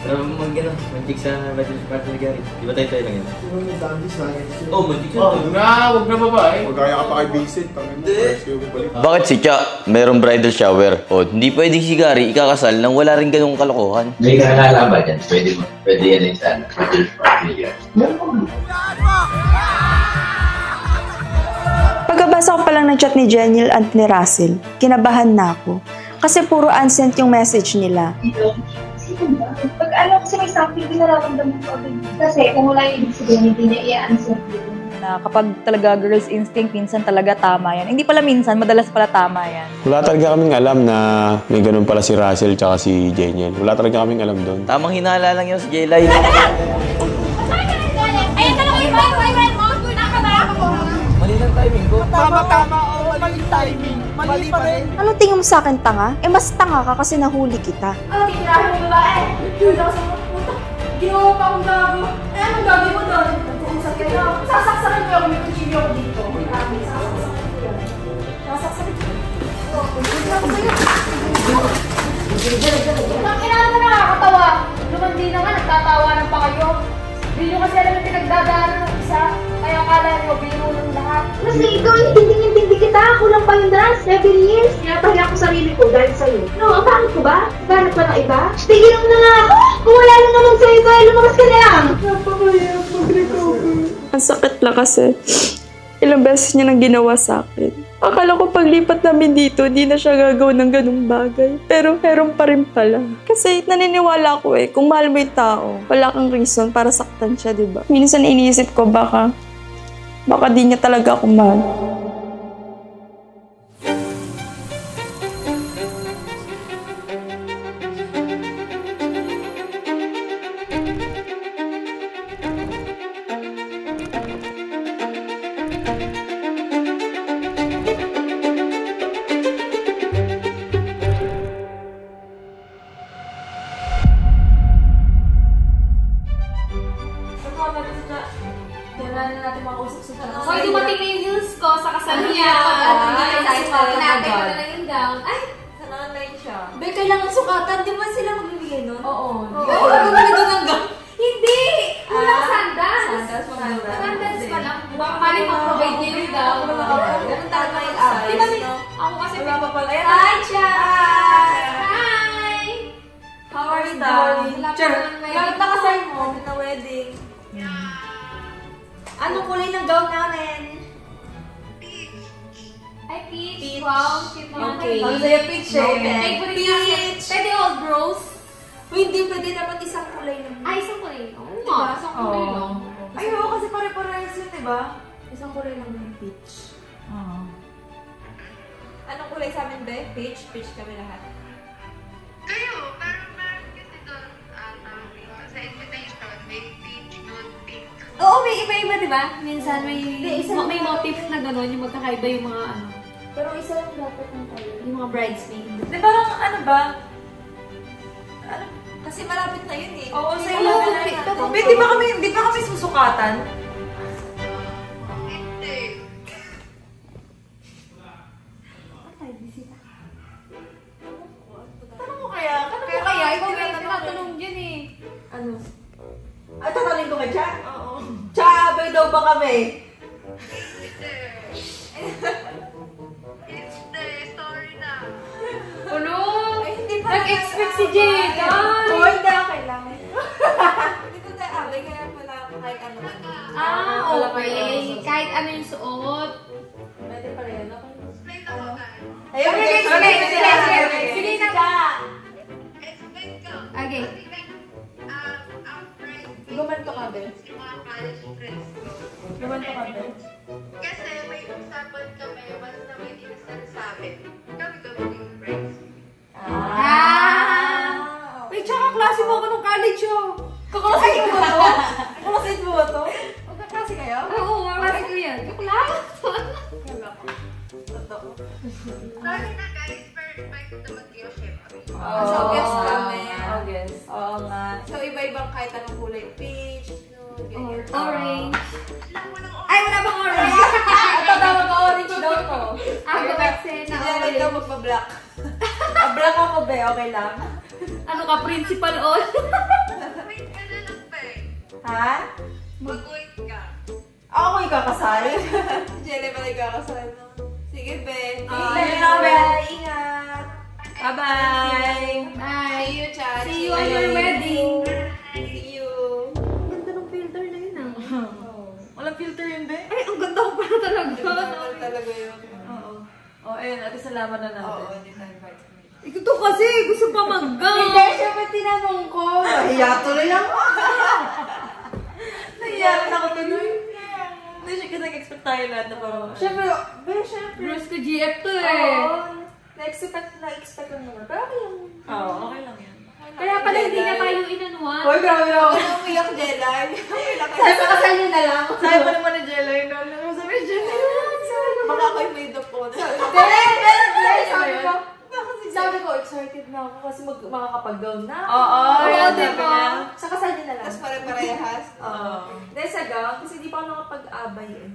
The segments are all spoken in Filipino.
Pero mantik sa bachelor's party ni Gary. Di ba tayo lang yan? Oh, mantik Oh, huwag na babae. Magkaya ka pa kay Vincent. Bakit si Cha merong bridal shower? O, hindi pwedeng si Gary ikakasal nang wala rin ganung kalokohan. May kakala ba dyan? Pwede yan yung sana. Bachelor's party ni Gary. Pagkabasa ko palang ng chat ni Jeniel at ni Russell, kinabahan na ako. Kasi puro unsent yung message nila. Pag alam ko sa may something, nararamdaman ko agad. Kasi kung wala yung ibig sabihin, hindi niya i-answer yun. Na kapag talaga girls instinct, minsan talaga tama yan. Hindi pala minsan, madalas pala tama yan. Wala talaga kaming alam na may ganun pala si Russell tsaka si Jeniel. Wala talaga kaming alam doon. Tamang hinala lang yun si Jelay. Ayun talaga yung vibe mo! Nakakabaya ko! Mali lang timing ko. Tama o mali timing. Mali pa rin. Anong tingin mo sa akin, tanga? Eh, mas tanga ka kasi nahuli kita. Ano, titirahin mo babae? Yun ako sa mga puto. Ginawa pa akong gago. Eh, anong gagawin mo doon? Nag-uusap kayo. Sasaksakin ko yung may kuchilyo ko dito. Sasaksakin ko yan. Sasaksakin ko. Sasaksakin ko sa'yo. Ang kailangan mo nakakatawa. Lumandi na nga, nagtatawanan pa kayo. Hindi nyo kasi alam yung pinagdadaanan ng isa. Kaya akala nyo, biro ng lahat. Mas ikaw, hindi kita. Kulang pa yung dance. 7 years. Pinapahiya ko sarili ko dahil sa'yo. No, ang pangit ko ba? Ganap pa ng iba? Tigil mo na nga ako! Kung wala lang naman sa'yo, lumabas ka na lang! Napakahirap mag-recover. Ang sakit lang kasi. Ilang beses niya nang ginawa sa akin. Akala ko paglipat namin dito, di na siya gagawin ng ganung bagay. Pero meron pa rin pala. Kasi naniniwala ko kung mahal mo yung tao, wala kang reason para saktan siya, diba? Minsan iniisip ko baka di niya talaga ako mahal. Kailangan na natin makausap sa tanong. Hoy, dumating na yung heels ko sa kasal niya. Natin ko na lang yung gown. Ay, sana online siya. Be, kailangan sukatan. Di ba sila magbibigay nun? Oo. Oo, magbibigay nun ng gown. Hindi! Walang sandals. Sandals pa lang. Baka mali mag-provide niya yung gown. Ganun talaga yung di ba ako kasi wala pa pala yan. Hi, Chad! Hi! How are you doing? Chad, gamit na kasal mo. Na wedding. Anong kulay ng gown namin? Ay, peach. Wow, cute naman. Okay. Ang sa'yo peach eh. Peach. Pwede old rose? Hindi, pwede dapat isang kulay lang. Ay, isang kulay. Oo nga. Isang kulay lang. Ay, oo, kasi pare-parehas yun, diba? Isang kulay lang ng peach. Oo. Anong kulay sa amin, Be? Peach? Peach kami lahat. Kayo, pero meron kasi doon, sa invitation, may peach, nude, pink. Oo, may iba-iba, di ba? Minsan may motif na gano'n, yung magkakaiba yung mga ano. Pero isa lang dapat ng color. Yung mga bridesmaid. Di parang ano ba? Ano? Kasi malapit na yun eh. Oo, sa iyo lang. Di ba kami susukatan? Hindi. Ay, bisita. Tanong mo kaya? Ikaw may tinatanong dyan eh. Ano? Ay, tatanungin ko kay Cha? Oo. Cha, abay daw ba kami? Hindi, sorry na. Ulo! Hindi pa. Nag-expect si Jade. Oo, hindi okay lang. Hindi ko tayo abay, kaya wala ako kahit ano. Okay. Kahit ano yung suot. Pwede pa rin, okay? Explain ako ka. Ayun, Sige na. Explain ko. Okay. Gumanto ka, Ben. Yung mga college friends ko. Gumanto ka, Ben. Kasi may usapan kami, basta may sinasabi. Kami yung friends. Wait, tsaka klase mo ako nung college, oh. Kaklase mo ba to? Kaklase mo ba to? Magkaklase kayo? Oo, klase ko yan. Joke lang. Totoo. Sorry na guys, pero invite naman kayo, syempre. So, guess kami. August. Oo nga. So, iba-ibang kahit anong kulay. Peach, nude, ganyan. Orange. Ay, wala bang orange? Ito daw mag-orange daw to. Ako kasi Si na Jared daw magpa-black. Black ako, be. Okay lang. Ano ka, principal on? Ha? Mag-wait ka. Ako ikakasal? Si Jelly pala ikakasal. Sige, be. Ingat. Bye-bye. Bye. See you, Chad. See you on your wedding. See you. Ganda ng filter na yun Walang filter yun, be? Ay, ang ganda ko pala talaga. Talaga yun. Oo. Ayun. Ate, salamat na natin. Oo, hindi tayo invite. Ito kasi, gusto pa mag-gown. Hindi, syempre tinanong ko. Nahiya tuloy lang ako. Nahiya ako tuloy. Hindi siya kasi nag-expect tayo lahat na parang... Syempre. Bruce ko GF to eh. Oo. Na-expect lang naman. Pero okay lang. Oo, okay lang yan. Kaya pala hindi na tayo inanuan. Hoy, grabe na ako. Umiyak, Jelay. Sabi pa kasal nyo na lang. Sabi pa naman ni Jelay. Sabi ni Jelay. Baka ako'y made up po. Sabi ko, excited na ako kasi makakapag-gown na ako. Oo, diba? Sa kasal niya na lang. Tapos pare-parehas. Oo. Dahil sa gown, kasi di pa ako nakapag-abay eh.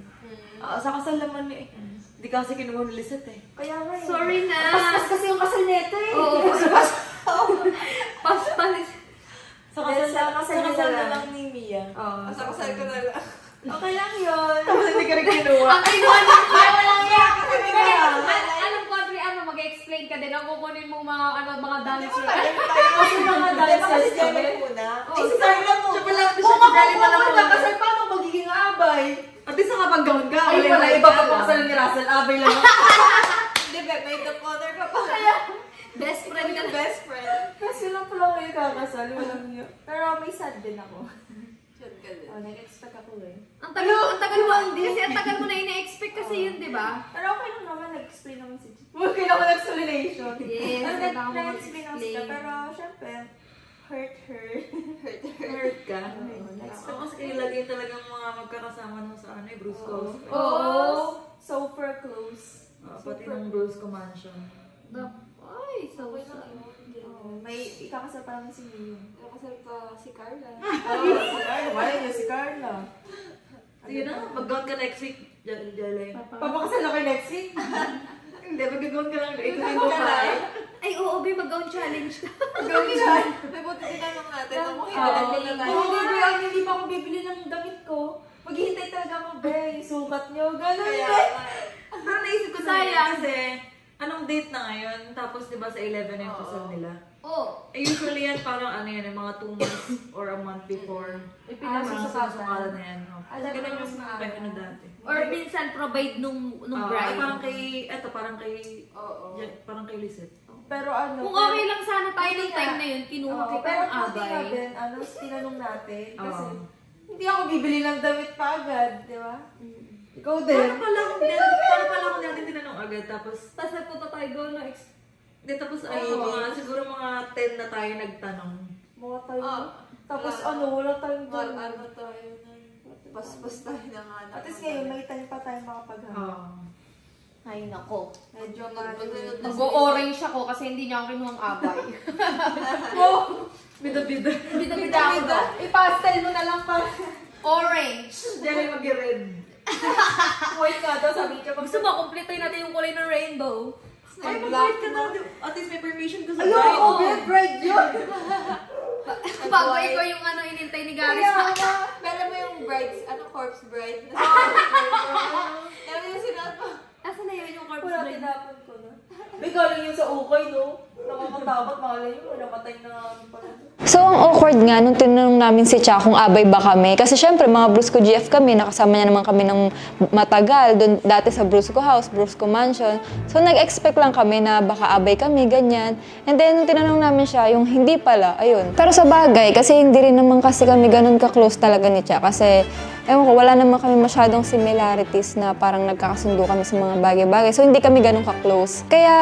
Sa kasal naman eh. Hindi kasi kinuha ni Lisette eh. Kaya nga eh. Sorry na. Paspas kasi yung kasal nito eh. Oo, paspas. Paspas. Sa kasal na lang ni Mia. Oo. Sa kasal ko na lang. Okay lang yun. Tapos hindi ka rin kinuha. Ang kinuha ni Mia, walang yan. Alam ko, Adri, mag-explain ka din. Ang kukunin mo mga dancer. Kasi mga dancers kasi Jelly muna. Si Carla mo. Siya pala muna. Kasi paano magiging abay? At least nakapag-gown ka. Ay pala, iba pa pakasal ni Russell. Abay lang. Hindi, may the honor ka pa. Kaya, best friend ka. Best friend. Kasi lang pala kayo kakasal. Walang niyo. Pero may sad din ako. Sad ka din. Nag-expect ako eh. Ang tagal mo, kasi ang tagal mo na ina-expect kasi yun, di ba? Pero okay lang naman, nag-explain naman si Gigi. Okay naman explanation. Yes, nag-explain naman siya. Pero syempre, hurt ka. Ako kasi ilagay talagang mga magkakasama nung sa Bruce Cove. Oo. Super close. Pati ng Bruce Mansion. Ay, so may ikakasal pa naman si Mia. Ikakasal pa si Carla. Si Carla. Wala niya si Carla. Sige na, mag-gown ka next week. Jelly. Papakasal na kayo next week? Hindi, mag-gown ka lang. Ito yung babae. Ay, oo, be, mag-gown challenge. Mag-gown challenge. May buti tinanong natin. Hindi pa ako bibili ng damit ko. Maghihintay talaga ako, be. Sukat niyo. Ganun, be. Pero naisip ko sayang kasi anong date na ngayon? Tapos diba sa 11 na yung kasal nila? Oo. Usually yan parang mga 2 months or a month before. Pinasusungalan na yan. Ganun yung ano dati. Or minsan provide nung bride. Parang kay Lisette. Pero ano? Kung okay lang sana tayo ng time na yun, kinuha kita ng abay. Pero tinanong natin. Kasi hindi ako bibili ng damit pa agad, di ba? Ikaw din. Paano pala ako natin tinanong agad? Tapos nagpunta tayo doon na tapos siguro mga 10 na tayo nagtanong. Mga tayo. Tapos wala tayong doon. Tayo na. Paspas tayo na nga. At least ngayon, may time pa tayo makapaghanap. Ay, nako. Medyo Mag-o-orange ako kasi hindi niya ako kinuhang abay. Bida-bida. Bida-bida ako. I-pastel mo na lang pa. Orange. Diyan mag-red. White nga daw, sabi niya. Gusto mo, kumpletuin natin yung kulay ng rainbow. Ay, mag-bride ka na. At least may permission ko sa bride. bride. Bride yun. Bago ikaw yung inintay ni Gary sa Alam mo yung brides, corpse bride? Alam mo yung sinat mo? Asa na yun yung corpse bride? Wala, tinapon ko na. May galing yun sa ukay, no? Nakakatakot, malay yun. Namatay na pala. So, ang awkward nga nung tinanong namin si Cha kung abay ba kami. Kasi syempre, mga Brusco GF kami, nakasama niya naman kami ng matagal. Doon dati sa Brusco House, Brusco Mansion. So, nag-expect lang kami na baka abay kami, ganyan. And then, nung tinanong namin siya, yung hindi pala, ayun. Pero sa bagay, kasi hindi rin naman kasi kami ganun ka-close talaga ni Cha. Kasi, ewan ko, wala naman kami masyadong similarities na parang nagkakasundo kami sa mga bagay-bagay. So, hindi kami ganun ka-close. Kaya,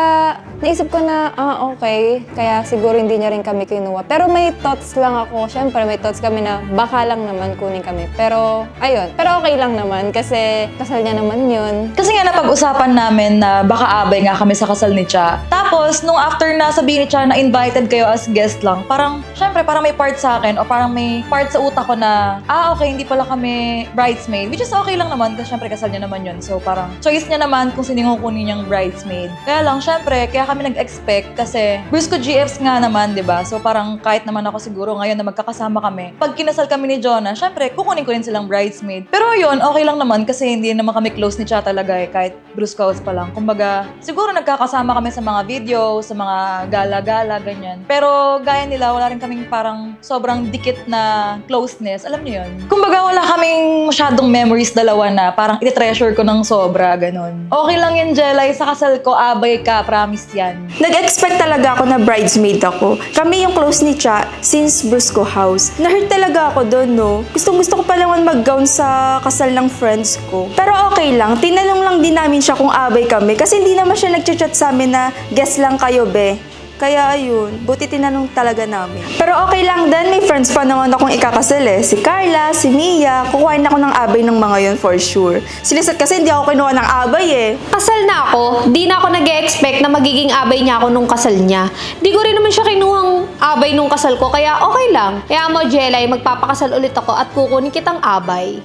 naisip ko na, okay. Kaya siguro hindi niya rin kami kinuha. Pero may thoughts lang ako. Siyempre, may thoughts kami na baka lang naman kunin kami. Pero, ayun. Pero okay lang naman kasi kasal niya naman yun. Kasi nga napag-usapan namin na baka abay nga kami sa kasal ni Cha. Tapos, nung after na sabihin ni Cha na invited kayo as guest lang, parang, syempre, parang may part sa akin o parang may part sa utak ko na, okay, hindi pala kami bridesmaid. Which is okay lang naman kasi syempre kasal niya naman yun. So, parang choice niya naman kung sino yung kunin niyang bridesmaid. Kaya lang, syempre, kaya kami nag-expect kasi Brusco GFs nga naman, di ba? So parang kahit naman ako siguro ngayon na magkakasama kami, pag kinasal kami ni Jonah, syempre kukunin ko rin silang bridesmaid. Pero yun, okay lang naman kasi hindi naman kami close ni Cha talaga eh, kahit Brusco House pa lang. Kumbaga, siguro nagkakasama kami sa mga video, sa mga gala-gala, ganyan. Pero gaya nila, wala rin kaming parang sobrang dikit na closeness. Alam niyo yun? Kumbaga, wala kaming masyadong memories dalawa na parang iti-treasure ko ng sobra, ganun. Okay lang yun, Jelay. Sa kasal ko, abay ka. Promise yan. Nag-expect talaga ako na bridesmaid ako. Kami yung close ni Cha since Brusco House. Na-hurt talaga ako doon, no? Gustong-gusto ko pa lang mag-gown sa kasal ng friends ko. Pero okay lang. Tinanong lang din namin siya kung abay kami kasi hindi naman siya nag-chat sa amin na guest lang kayo, be. Kaya ayun, buti tinanong talaga namin. Pero okay lang din, may friends pa naman akong ikakasal eh. Si Carla, si Mia, kukuhain ako ng abay ng mga yun for sure. Si Lizette kasi hindi ako kinuha ng abay eh. Kasal na ako, di na ako nag-e-expect na magiging abay niya ako nung kasal niya. Di ko rin naman siya kinuhang abay nung kasal ko, kaya okay lang. Kaya mo, Jelay, magpapakasal ulit ako at kukunin kitang abay.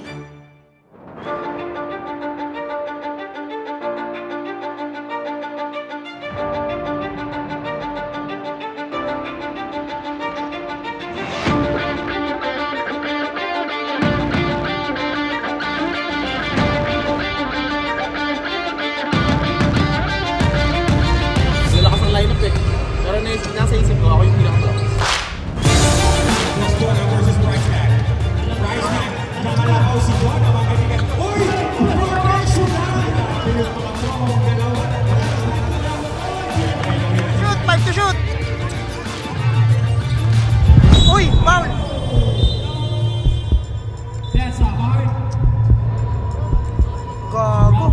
Nasa isip ko, ako yung pinaka-close. Shoot! 5 to shoot! Uy! Foul! Gago!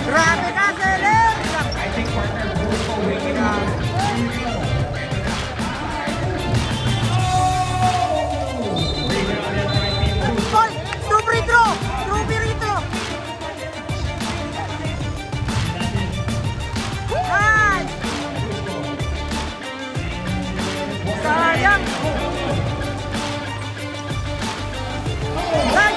Grabe ka, Seller! I think partner Brusco will win. Two free throw! Two free throw! Nice! Sayang! Nice!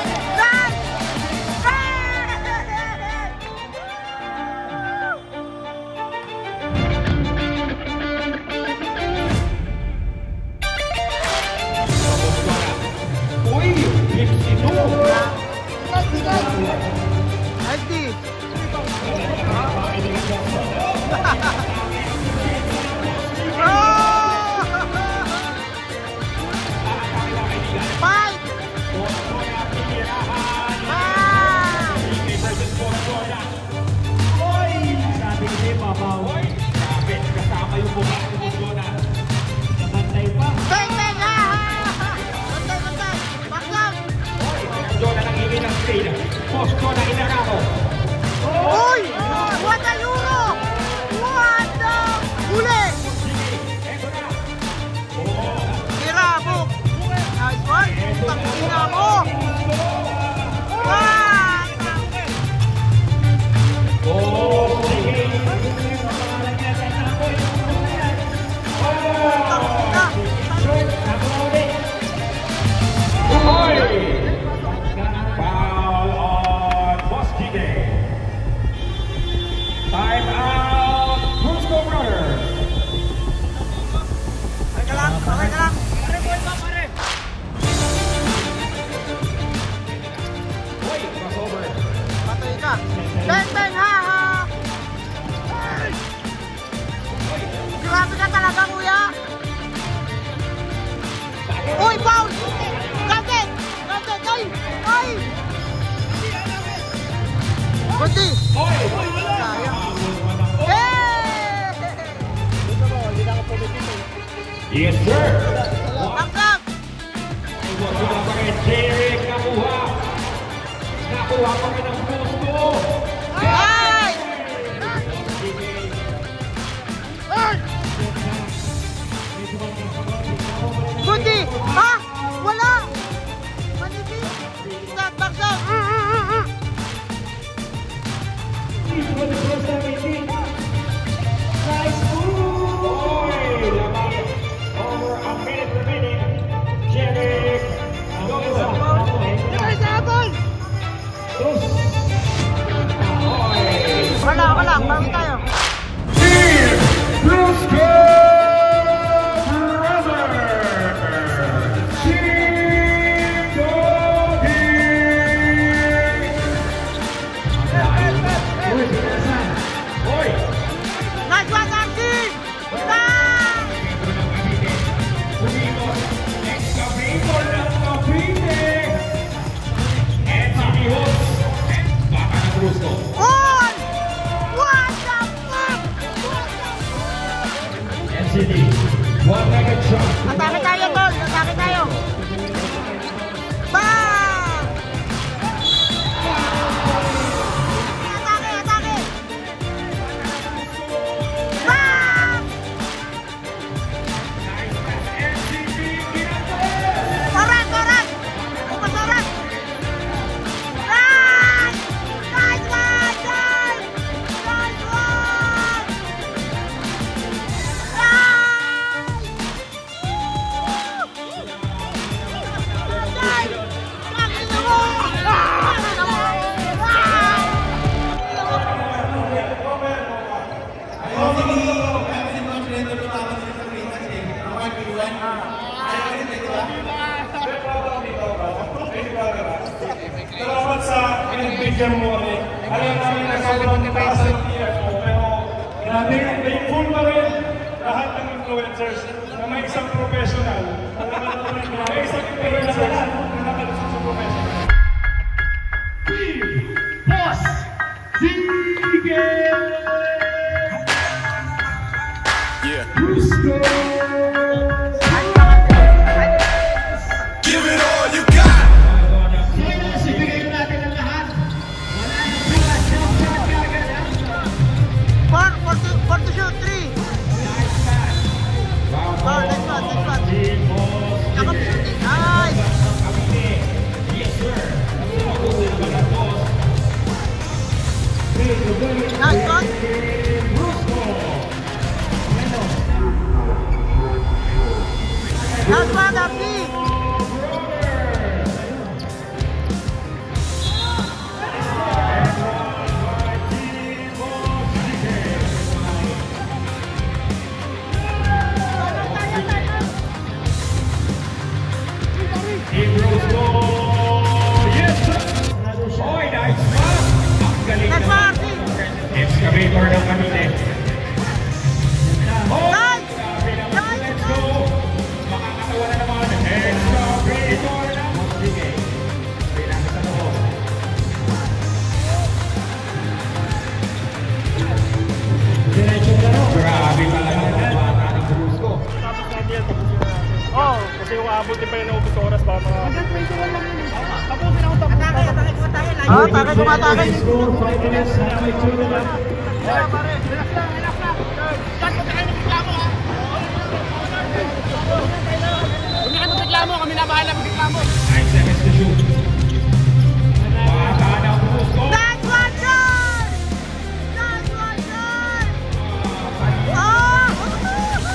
Uy! What a euro! What the... Huli! Kirabok! Nice one! Tangina mo! Bang bang ha ha! Grabe ka talaga, kuya! Uy, foul! Kapit! Kapit! Ay! Ay! Kunti! Yes, sir! Tangkap! Jeric, nakuha! Nakuha pa rin ang gusto! Ay! Kunti! Ha? Wala! Manipis! Start, back down! Nice move! Oy! Laban! Over a minute remaining. Jeric! Wala lang, bago tayo. Nice one, Nancy! Excavator ng Cavite! And City Hawks! And baka ng gusto. On! What the fuck? NCT, one-legged shot. Atake tayo, tol! Atake tayo! Bang! Atake, atake! Bang! NCT, ginagawa! Oran, oran! Bukas oran! Nice! Nice one, guys! Nice one! Salamat sa pinagbigyan mo kami. Alam namin na sobrang taas ng TF mo, pero grabe, thankful pa rin lahat ng influencers na may isang professional. May isang influencer na nakalusot sa professional. Boss! Sige! Yeah. Gusto! Give it all you got. For to shoot, 3. Oh, next one, next one. Tsaka shooting, nice! Nice one! Nice one, Darcy! Excavator ng Cavite. Nice! Let's go! Makakatawa na naman. Excavator ng Cavite. Kailangan sa loob. Diretso na rin. Grabe talaga ang bata ng Brusco. Tapos natin yan, tapusin na natin. Oo, kasi yung abutin pa yun na ubus oras ba mga... Hanggang 21 lang yun. Tapusin ako, tapusin. Atake, kumatake. Oo, atake, kumatake. Score 5 minutes na may 2 na lang. Relax lang, relax lang. Dad, punta kayo ng reklamo, ha? Huwag na kayo magreklamo, kami na bahala magreklamo. 9 seconds to shoot. Bata ng Brusco. Nice one, John! Nice one, John! Foul! Nice!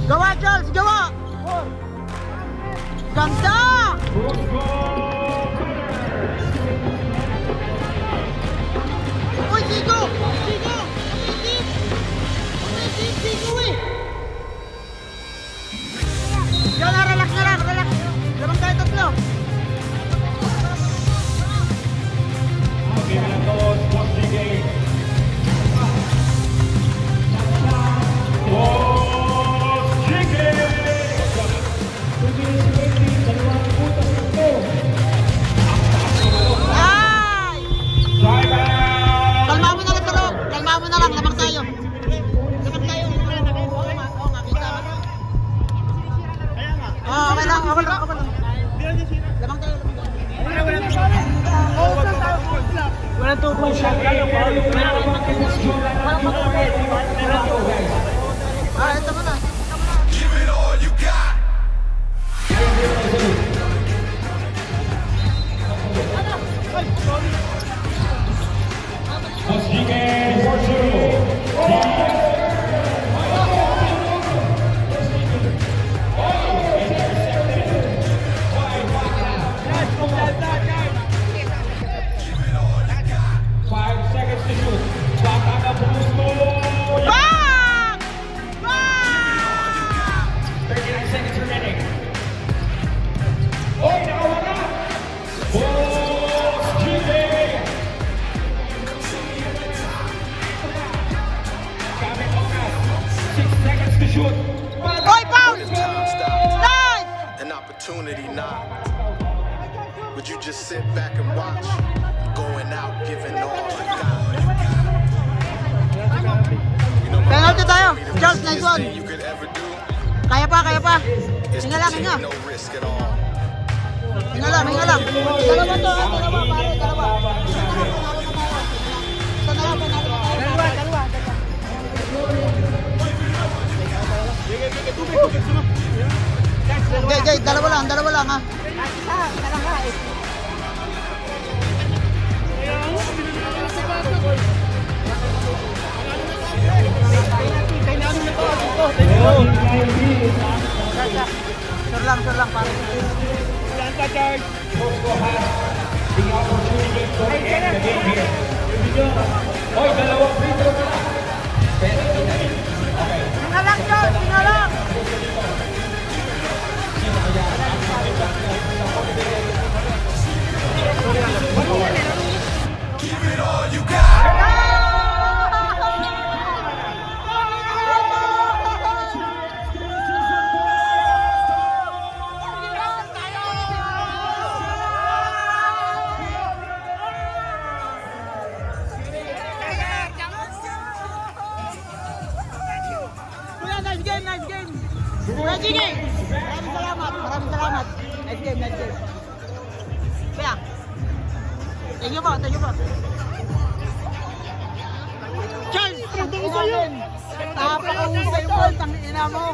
Gawa, Charles! Gawa! Ganda! Uy, Chico! Chico! Chico eh! Yan na, relax na lang, relax. Lamang tayo tatlo. Okay, na to, Boss JK. Boss JK! Ay! Kalma mo na lang, Taro. Kalma mo na lang, lamang tayo. Lamang tayo. Oo nga, kita. Oo, okay lang, okay lang, okay lang. Lamang tayo, lamang tayo. Walang tubo siya. Ito mo na. Give it all you got. Boss JK, 4-0. Opportunity knocked. Would you just sit back and watch? Going out, giving all I got. Penalty tayo. Charles, nice one. Kaya pa, kaya pa. Hinga lang, hinga. Hinga lang, hinga lang. Dalawa to, dalawa pare, dalawa. Dalawa. Jay, dalawa lang ha. Sir lang pare. Hoy, dalawang free throw na. Hinga lang, Charles, hinga lang. Give it all you got. Nice game. Maraming salamat. Nice game. Kaya. Thank you po. Charles, pagdating sa'yo. Napaka-usay mo. Tangina mo.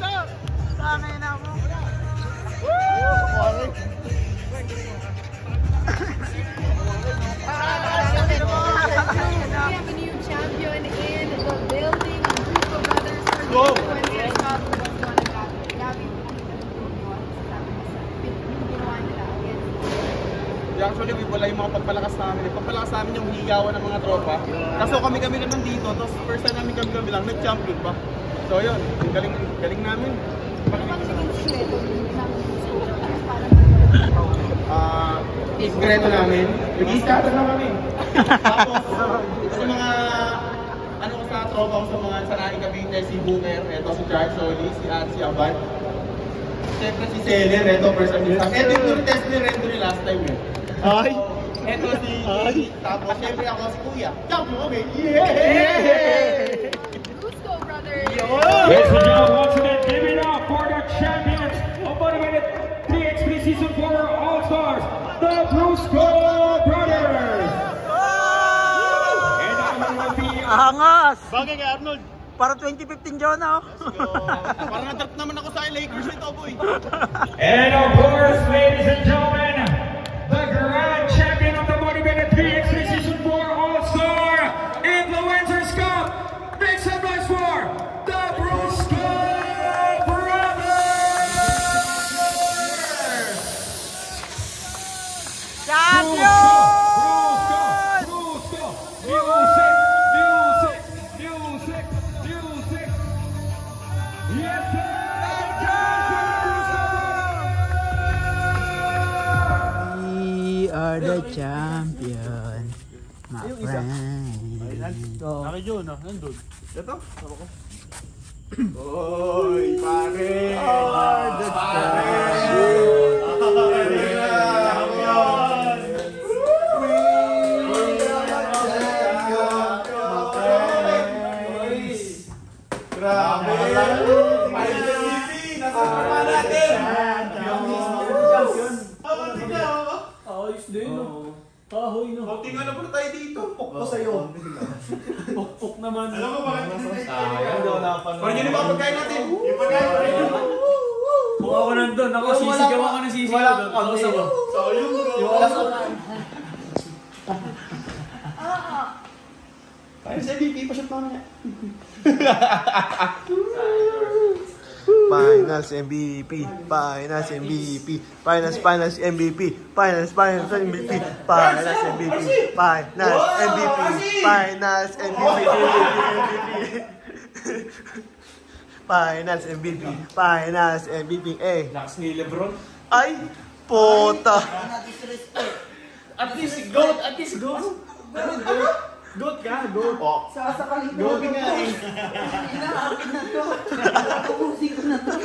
Champion in the building. Go! Actually, wala yung mga pagpalakas namin. Pagpalakas namin yung higawan ng mga tropa. Kaso kami na nandito, tapos first time namin kami lang, nag-champion pa. So yun, galing namin. Sikreto namin, nag-i-start na kami. Tapos, sa mga, ano ko sa tropa ko sa mga Sanaing Cavite, si Boomer, eto si Charles Soli, si Ann, si Abad. Siyempre si Celer, eto first time nila. Eto yung test ni Rendry last time eh. Ay! Eto si tapos siyempre ako si Kuya. Champion kami! Yay! Cusco Brothers! Ladies and gentlemen, once again, give it up for the champions of Motivated 3x3 Season 4 All-Stars, the Cusco Brothers! Angas! Bagay kay Arnold! Para 2015 Jonah. Parang nadrap naman ako sa Lakers nito, boy! And of course, ladies and gentlemen, the grand champion of the Motivated 3x3 Season 4 All-Star Influencers Cup. Make some noise for the Cusco Brothers! We are the champion, my friend. Naki Jun, nandun. Ito? Ako ko. Oy, pare! The Grabe! Nasa pa natin! Ayos din, no? Kahoy, no? Konting ano pa tayo dito? Pokpo sa'yo. Pok naman. Alam mo ba? Sayang daw na pa. Pero yun yung mga pagkain natin. Yung pagkain. Kung ako nandun, ako sisigaw ako ng sisigaw doon. Ako sa ko. Sayang. Yung alas ko. Tayo sa MVP, pa-shot naman niya. Finals MVP, Finals MVP, Finals MVP, Finals MVP, Finals MVP, Finals MVP, Finals MVP, Finals MVP, Finals MVP, Lakas ni Lebron. Ay, puta. At least goat, Goat ka, goat. Sasakalin Goat nga eh. Ubusin ko na to.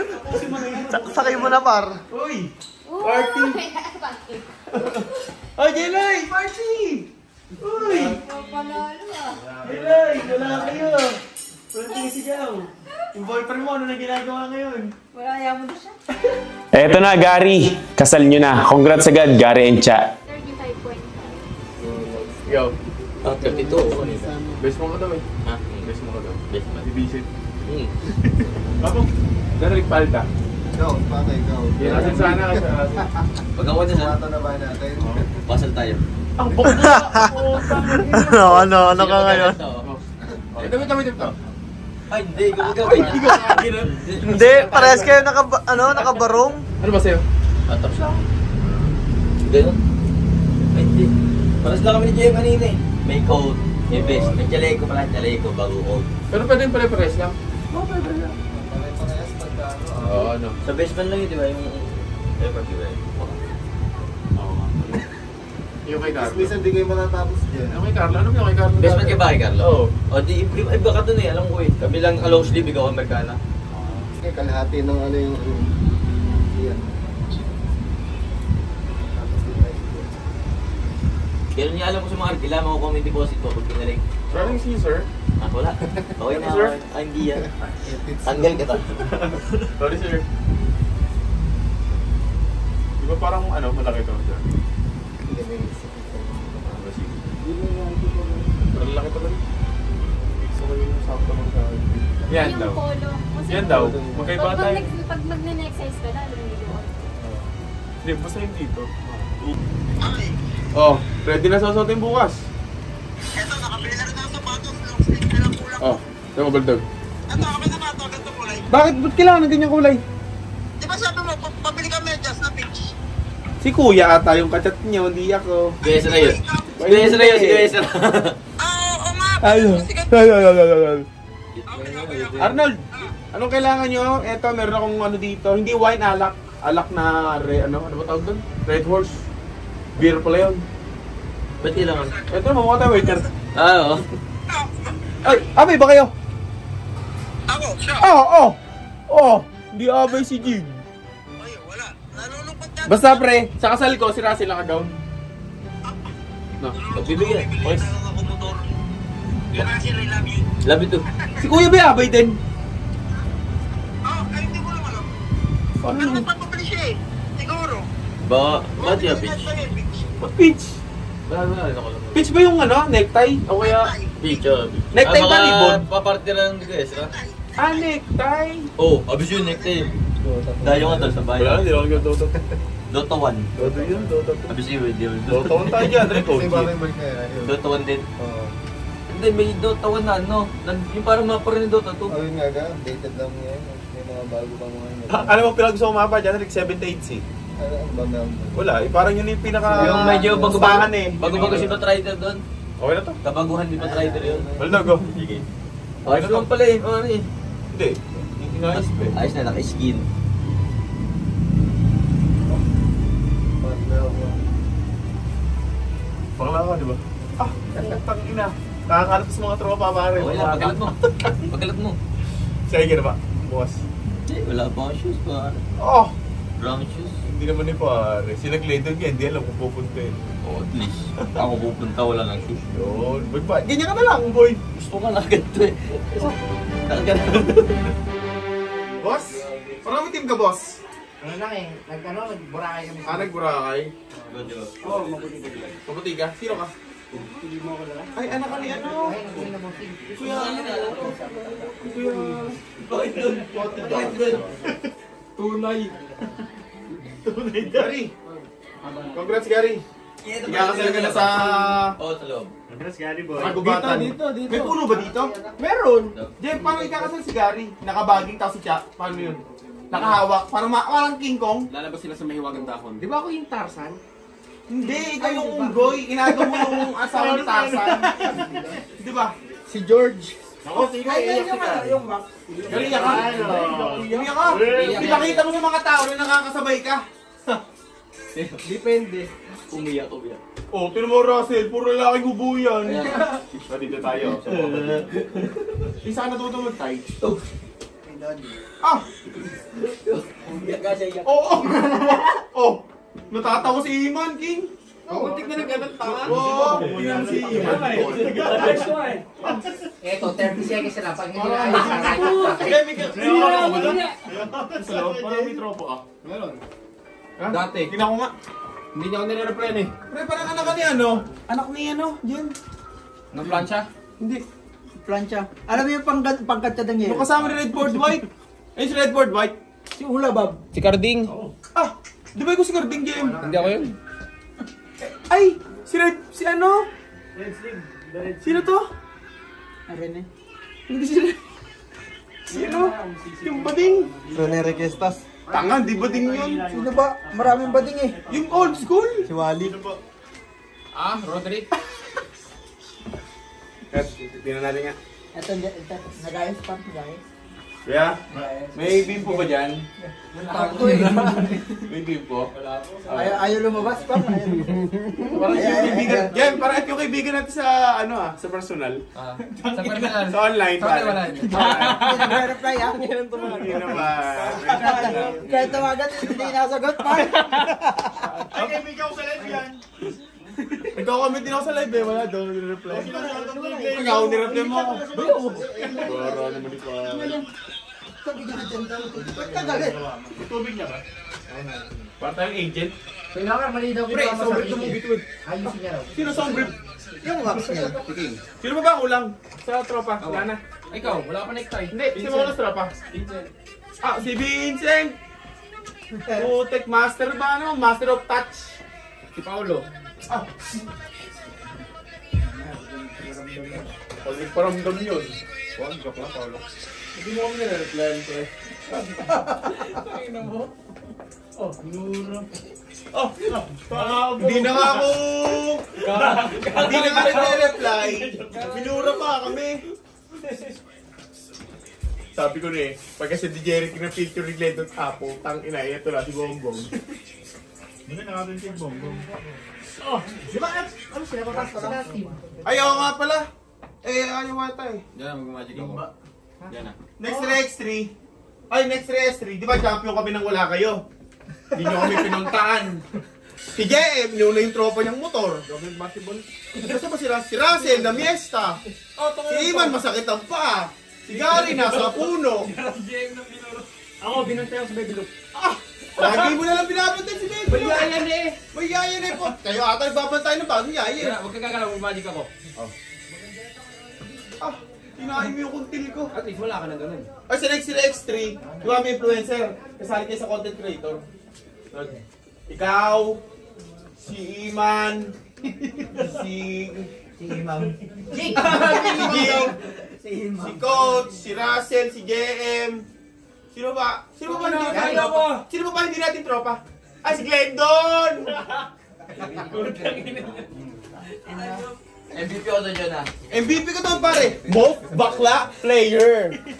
Sakay mo na, par. Uy! Party! Ay, Jelay! Party! Uy! Jelay! Wala kayo! Party sigaw! Yung boyfriend mo, ano na ginagawa ngayon? Wala, ayaw mo na siya. Eto na, Gary. Kasal nyo na. Congrats agad, Gary and Cha. 35.5. Yo. 32. Best mo ka daw eh. Ha? Best mo ka daw. Best man. Ibisit. Bakong? Darig palda. Ikaw, bakit ikaw? Yan natin sana kasi. Pag-awa na sa... na ba natin? Basal tayo. Ang bok na! Ano ka ngayon? Ito. Ay, hindi. Gawin. Hindi, parehas kayo nakabarong. Ano ba sa'yo? Tapos lang. Ganun. Ay, hindi. Paras lang kami ni Jay kanina eh. May coat, may vest, may chaleco pala, chaleco, bago coat. Pero pwede yung pare-pares lang. Oo, pwede lang. Oo, ano? Sa bestman lang yun, di ba? Yung... Ever, di ba? Yung kay Carlo. Minsan di kayo matatapos dyan. Yung kay Carlo? Ano yung kay Carlo? Bestman ka ba kay Carlo? Oo. O di, ay baka dun eh, alam ko eh. Kabilang long sleeve, ikaw Amerikana. Kalahati ng ano yung... Yan. Ganun niya alam ko sa mga arkila, mga comment deposit ko pag pinaling. Running scissor? Ah, wala. Okay na, Sir? ah, hindi yan. Tanggal ka to. Sorry, sir. Di ba parang ano, malaki to? Pero laki pa rin. Gusto ko yung sakto ng gawin. Yan daw. Yan daw. Magkaiba tayo. Pag mag-exercise ka, lalo nito. Hindi, basta yung dito. Oh, ready na susuotin bukas. Eto, nakabili na rin ako sapatos. Long sleeve na lang kulang. Oh, ito mo baldog. Eto, kami na ito. Ganito kulay. Bakit? Ba't kailangan ng ganyang kulay? Di ba sabi mo, pabili ka medyas na pitch? Si kuya ata yung kachat niya, hindi ako. Gayesa na yun. Gayesa na yun, si Gayesa na. Oo nga. Arnold, anong kailangan nyo? Eto, meron akong ano dito. Hindi wine, alak. Alak na, ano ba tawag doon? Red Horse. Beer pala yun. Ba't kailangan? Ito, mamuha tayo, waiter. Ah, oo. Ay, abay ba kayo? Ako, siya. Oh, hindi abay si Jig. Ay, wala. Nalulungkot yan. Basta pre, sa kasal ko, si Russell naka-gown. No, pagbibigyan. Okay. Russell, I love you. Love you too. Si Kuya ba abay din? Ay, hindi ko lang alam. Paano? Pero magpapabili siya eh. Siguro. Ba't yung pitch? What pitch? Wala rin ako lang. Pitch ba yung ano, necktie? O kaya? Pitch, oh. Necktie ba ribbon? Papartira ng Gayesa. Necktie. Oh, abis yun, necktie. Dahil yung sa bayan. Wala, hindi ako nag-Dota. Dota 1. Dota yun, Dota 2. Abis yun, Dota 1 tayo dyan, Rico. Dota 1 din. Hindi, may Dota 1 na ano. Yung parang mapa rin yung Dota 2. Ayun nga ga, updated lang yan. May mga bago pa mga yun. Ano mo pinag gusto ko mapa dyan, Rick? 78C. Ano ba meron? Wala, parang yun yung pinaka... Yung medyo bago-bago eh. Bago-bago si Batrider doon. Okay na to? Kabaguhan ni Batrider yun. Baldago. Sige. Ayos lang pala eh. Ano eh. Hindi. Ayos na, naka-skin. Bakla ka, di ba? Ah, tangina. Nakakalat sa mga tropa, pare. Okay lang, pagkalat mo. Pagkalat mo. Sige na ba, boss? Hindi, wala pa akong shoes pa. Oh! Brown shoes. Hindi naman ni pare. Sila Gledon yan, hindi alam kung pupunta yun. Oh, at least. Ako pupunta, wala ng shoes. Yun. Ganyan ka na lang, boy. Gusto ka na ganito eh. Boss? Parang may team ka, boss? Ano lang eh, nag-Boracay kami. Ah, nag-Boracay? Oo, mabuti ka. Mabuti ka? Sino ka? Hindi mo ako lang. Ay, anak ka ni ano? Ay, hindi na mabuti. Kuya, ano? Kuya... Bakit doon? Bakit doon? Tunay. Tunay, Gary. Congrats, Gary. Ikakasal ka na sa... Oo, sa loob. Congrats, Gary, boy. Sa gubatan. Dito. May puno ba dito? Meron. Jem, paano ikakasal si Gary? Nakabaging tao si Cha. Paano yun? Nakahawak. Parang King Kong. Lalabas sila sa mahiwagang dahon. Di ba ako yung Tarzan? Hindi, ikaw yung unggoy. Inagaw mo yung asawa ni Tarzan. Di ba? Si George. Ako, sige. Ay, yung Max. Galing ka. Galing ka. Ipakita mo sa mga tao na nakakasabay ka. Depende. Umiyak. Oh, tinan mo, Russell. Puro lalaking ubo yan. Dito tayo. Isa na tuto mag-tie. Ah! Umiyak ka siya. Oo! Oh! Natatawa si Iman, King! Muntik na nagganang tanga. Oo! Tingnan si Iman. Eto, 30 seconds na. Pag hindi na ayos sa Sa loob, parang may tropo ka. Meron. Dati. Tingnan ko nga. Hindi niya ako nire-reply eh. Pre, parang anak ka ni ano? Anak ni ano? Yan. Ng plancha? Hindi. plancha. Alam mo yung pangkatsa ng Yung kasama ni Redboard White. Ayun si Redboard White. Si Hulabab. Si Carding. Ah! Di ba yung si Carding Game? Hindi ako yun. Ay! Si ano? Sino to? Rene. Hindi sila. Sino? Yung bading. Rene Requestas. Tanga, di bading yun. Sino ba? Maraming bading eh. Yung old school. Si Wally. Ah, Roderick. Tingnan natin nga. Ito, nag-ayos pa. Kuya, may bimpo ba dyan? Ako eh. May bimpo? Ayaw lumabas pa. Parang yung kaibigan. Yan, parang yung kaibigan natin sa sa personal. Sa personal. Sa online. Sa online. Nag-reply ah. Hindi naman. Kahit tawagan, hindi nasagot pa. Ay, kaibigan ko sa live yan. Nagko-comment din ako sa live eh. Wala daw nire-reply. Ikaw, nire-reply mo ako. Baro naman ito. Ba't ka galit? Tubig niya ba? Para tayong agent. Kailangan malinaw kita. Pre, sobrang tumubitwid. Ayusin niya raw. Sino sobrang? Yung wax niya. Sino ba ba kulang? Sa tropa? Wala na. Ikaw, wala ka pa necktie. Hindi, sino ba kulang sa tropa? Ah, si Vincent! Putek, master ba ano? Master of touch. Si Paolo. Ah! Pag paramdam yun. Huwag, joke lang, Paolo. Hindi mo kami nare-replyan, pre. Pakinggan mo. Oh, nura. Oh, hindi na nga ako... Hindi na nga nare-reply. Minura pa kami. Sabi ko na eh, pag kasi di Jeric na picture ni Glendon Apo, tang ina, ito na si Bongbong. Hindi na nakatun si Bongbong. Oh, di ba? Ano siya? Ayaw nga pala. Eh, ayaw nga tayo. Diyan na, mag-magic ako. Diyan na. Next Rex 3. Ay, next Rex 3. Di ba champion kami nang wala kayo? Hindi nyo kami pinuntahan. Si JM, niuna yung tropa niyang motor. Gawin basketball. Kasi ba si Russell na miesta? Si Iman, masakit ang paa. Si Gary, nasa puno. Ako, binantay ako sa baby look. Ah! Lagi mo na lang binabantay si Baby. May yaya na eh. May yaya na eh po. Kayo ata nagbabantay ng bagong yaya. Huwag ka gagalaw, mag-magic ako. Ah, kinain mo yung kuntil ko. At least wala ka na ganun. Ay, si Rex X3, di ba may influencer? Kasali kayo sa content creator. Ikaw, si Iman, si Imam. Jig, si Coach, si Russell, si JM. Sino ba? Sino ba hindi natin tropa? Sino ba hindi natin tropa? Ay, si Glendon! MVP ako doon, John, ha? MVP ko doon, pare. Most bakla player. Hindi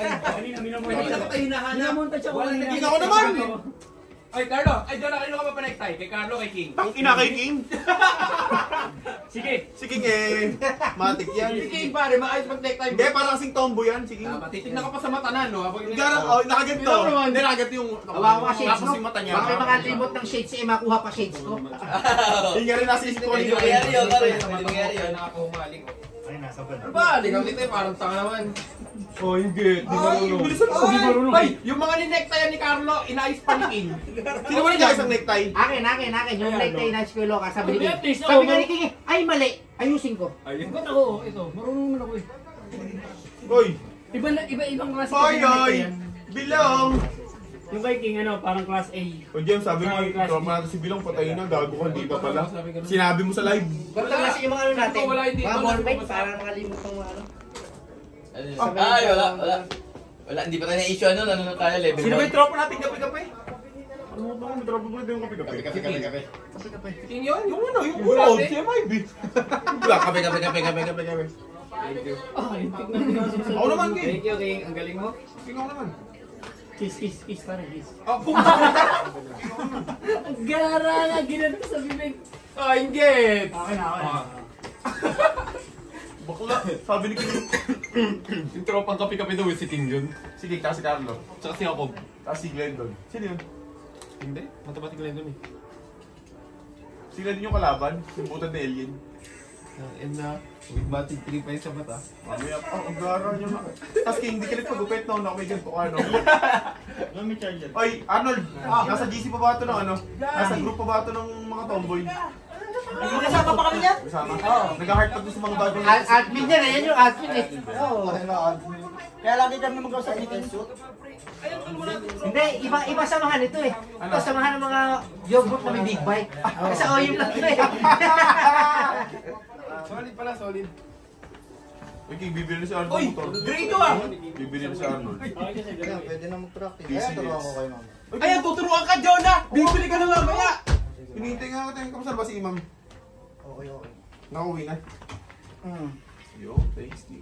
ka tayo hinahanap. Hindi ako naman. Ay, Carlo. Ay, John, kanino ka pa pa-necktie? Kay Carlo, kay King? Ang ina kay King. Sige. Si King eh. Matik yan. Si King, pare, maayos mag-necktie. Hindi, parang kasing tomboy yan, si King. Titignan ka pa sa mata na, no? Nakagat to. Hindi, nakagat yung... Tapos yung mata niya. Baka may mga tribute ng shades eh, makuha pa shades ko. Hindi nga rin nasa isip ko. Hindi mangyari yun, pare. Hindi mangyari yun. Nakapumaling. Ay, nasa ba? Ano ba? Ligaw dito eh, parang tanga naman. Oh, hindi. Di marunong. Ay, yung mga ni-necktie ni Carlo, inayos pa ni King. Sino ba niya isang necktie? Akin. Yung necktie na si Kuya Loka, sabi ni King. Sabi nga ni King eh, ay mali. Ayusin ko. Ayun. Ba't ako? Ito, marunong naman ako eh. Hoy! Ibang klase Hoy, hoy! Bilong! Yung kay King, parang class A. O James, sabi mo, tropa natin si Bilong, patayin na, gago ka, hindi pa pala. Sinabi mo sa live. Ba't klase yung mga ano natin? Wala, hindi mga pa. ballpen, parang makalimot ng mga ano. Ay, wala. Hindi pa tayo na-issue ano na tayo level 1. Sino ba yung tropa natin kape-kape? Ano ba yung tropa mo yung kape-kape? Kape. King yun? Yung ano, yung bulod, si MIB. Wala, kape. Thank you. Ako naman, King. Thank you, King. Ang galing mo. King ako naman. Kiss, parang kiss. Oh, pumunta. Ang gara nga, ginano sa bibig. Ah, inggit. Okay na. Bakla, sabi ni King. Yung tropang kape-kape daw, si King yun. Si King, tsaka si Carlo. Tsaka si Jacob. Tsaka si Glendon. Sino yun? Hindi, matapati ko lang dun eh. Si Glendon yung kalaban, yung butad na alien. And na, with batik 3 pa sa mata. Mamaya pa, ang gara niya. Tapos King, hindi ka nagpagupit na ako may ganito ka, ano? May charger. Oy, Arnold, nasa GC pa ba ito ng ano? Nasa group pa ba ito ng mga tomboy? Kasama pa kami niya? Kasama? Oo. Nag-heart pa sa mga bagong... Admin yan eh, yan yung admin eh. Oo. Kaya lagi kami mag-usap ni Kensuit. Hindi, iba samahan ito eh. Ito samahan ng mga yogurt na may big bike. Kasi oyong lang ito eh. Solid pala, solid. Uy, King, bibili na si Arnold. Uy, grade 2 ah! Bibili na si Arnold. Pwede na mag-practice. Busy Kaya turuan ko kayo naman. Ayan, tuturuan ka, Jonah! Bibili ka na mamaya! Hinihintay nga natin. Kamusta ba si Imam? Okay. Nakauwi na. Yo, thanks, King.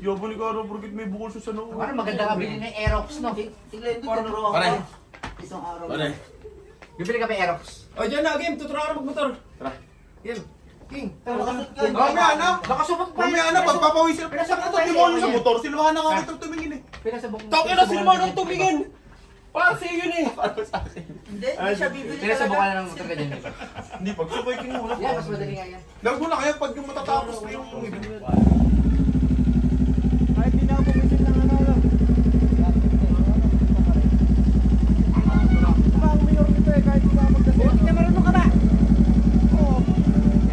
Yabo ni Karo, porkit may bukol siya sa noo. Parang maganda ka bilhin ng Aerox, no? Tignan ito, tinuruan ko. Pare. Isang araw. Pare. Bibili ka ba Aerox? O, Jonah, game, tuturuan ka magmotor. Tara. Game. King, nakasot ka. Mamaya na! Nakasubok pa Mamaya na, pagpapawisin. Pinasabok Ito, pa demonyo sa motor. Sinuhan na nga kita tumingin eh. Pinasabok. Tawag na sila mo nung tumingin! Para sa'yo yun eh! Para sa akin. Hindi siya bibili Pinasabok talaga. ka na ng motor ka dyan. Hindi, pagsabay King muna. Yan, mas madali nga yan. Lag muna kaya pag yung matatapos na yung... Kahit di na ako pumitin ng ano. Ang mayor nito eh, kahit di na ako magdasal. Buti na marunong ka ba? Oo.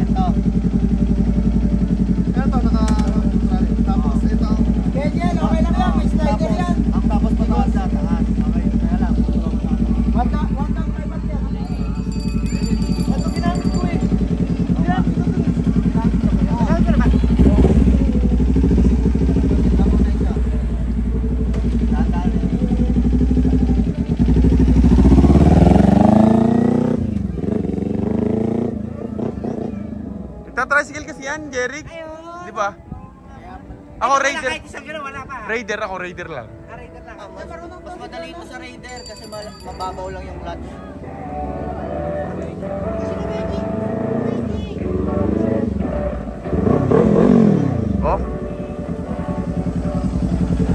Ito. Tapos ito. Kaya yan, okay lang yan. May slider yan. Ang tapos pataas na taas. Okay, kaya lang. Wag kang rival yan. Ito ginamit ko eh. Ginamit ko ito. Ginamit ko naman. Nagtatricycle kasi yan, Jeric. Di ba? Ako Raider. Kahit isang gano'n, wala pa. Raider ako, Raider lang. Raider lang. Mas madali ito sa Raider kasi mababaw lang yung clutch. Oh.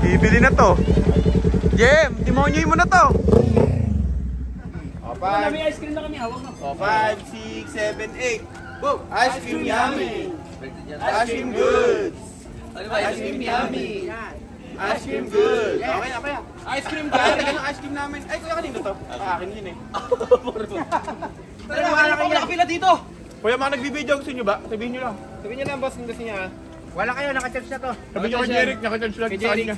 Bibili na to. Jem, timonyoy mo na to. O, 5. May ice cream na kami, hawak na. O, 5, 6, 7, 8. Boom! Ice cream yummy. Ice cream good. Ice cream yummy. Ice cream good. Okay na kaya. Ice cream good. Talaga ng ice cream namin. Ay, kuya kanino to? Akin yun eh. Tara, wala kayo nakapila dito! Kuya, mga nagbibideo, gusto nyo ba? Sabihin nyo lang. Sabihin niyo lang, boss, kung gusto niya. Wala kayo, nakacharge na to. Sabihin nyo kay Jeric, nakacharge lang Kay sa Jeric. kanya.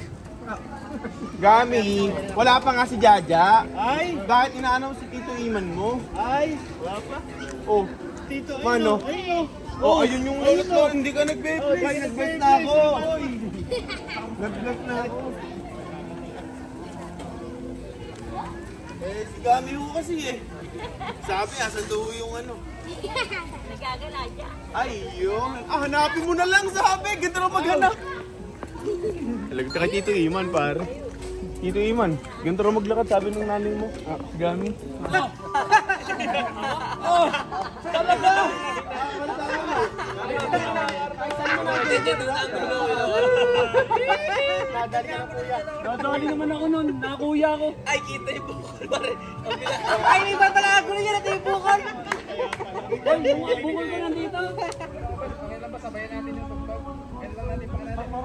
Gami, wala pa nga si Jaja. Ay! Bakit inaanaw si Tito Iman mo? Ay, wala pa. Oh, Tito, Mano? ayun. Oh, ayun yung ulit mo. Hindi ka nag-baby. Ay, nag-bet na ako. Nag-vlog na ako. Eh, si Gami ko kasi eh. Sabi, asan daw yung ano? Nagagala dyan. Ayun. Hanapin mo na lang, sabi. Ganda na maghanap. Talagang ka Tito Iman, pare. Tito Iman, ganito rin maglakad, sabi ng nanay mo. Gami. Oh! Talaga! Nadali naman ako nun, nakuya ako. Ay, kita yung bukol pare. Ay, may iba pala ako niya natin yung bukol. Ay, bukol ko nandito. Sabayan natin yung tugtog.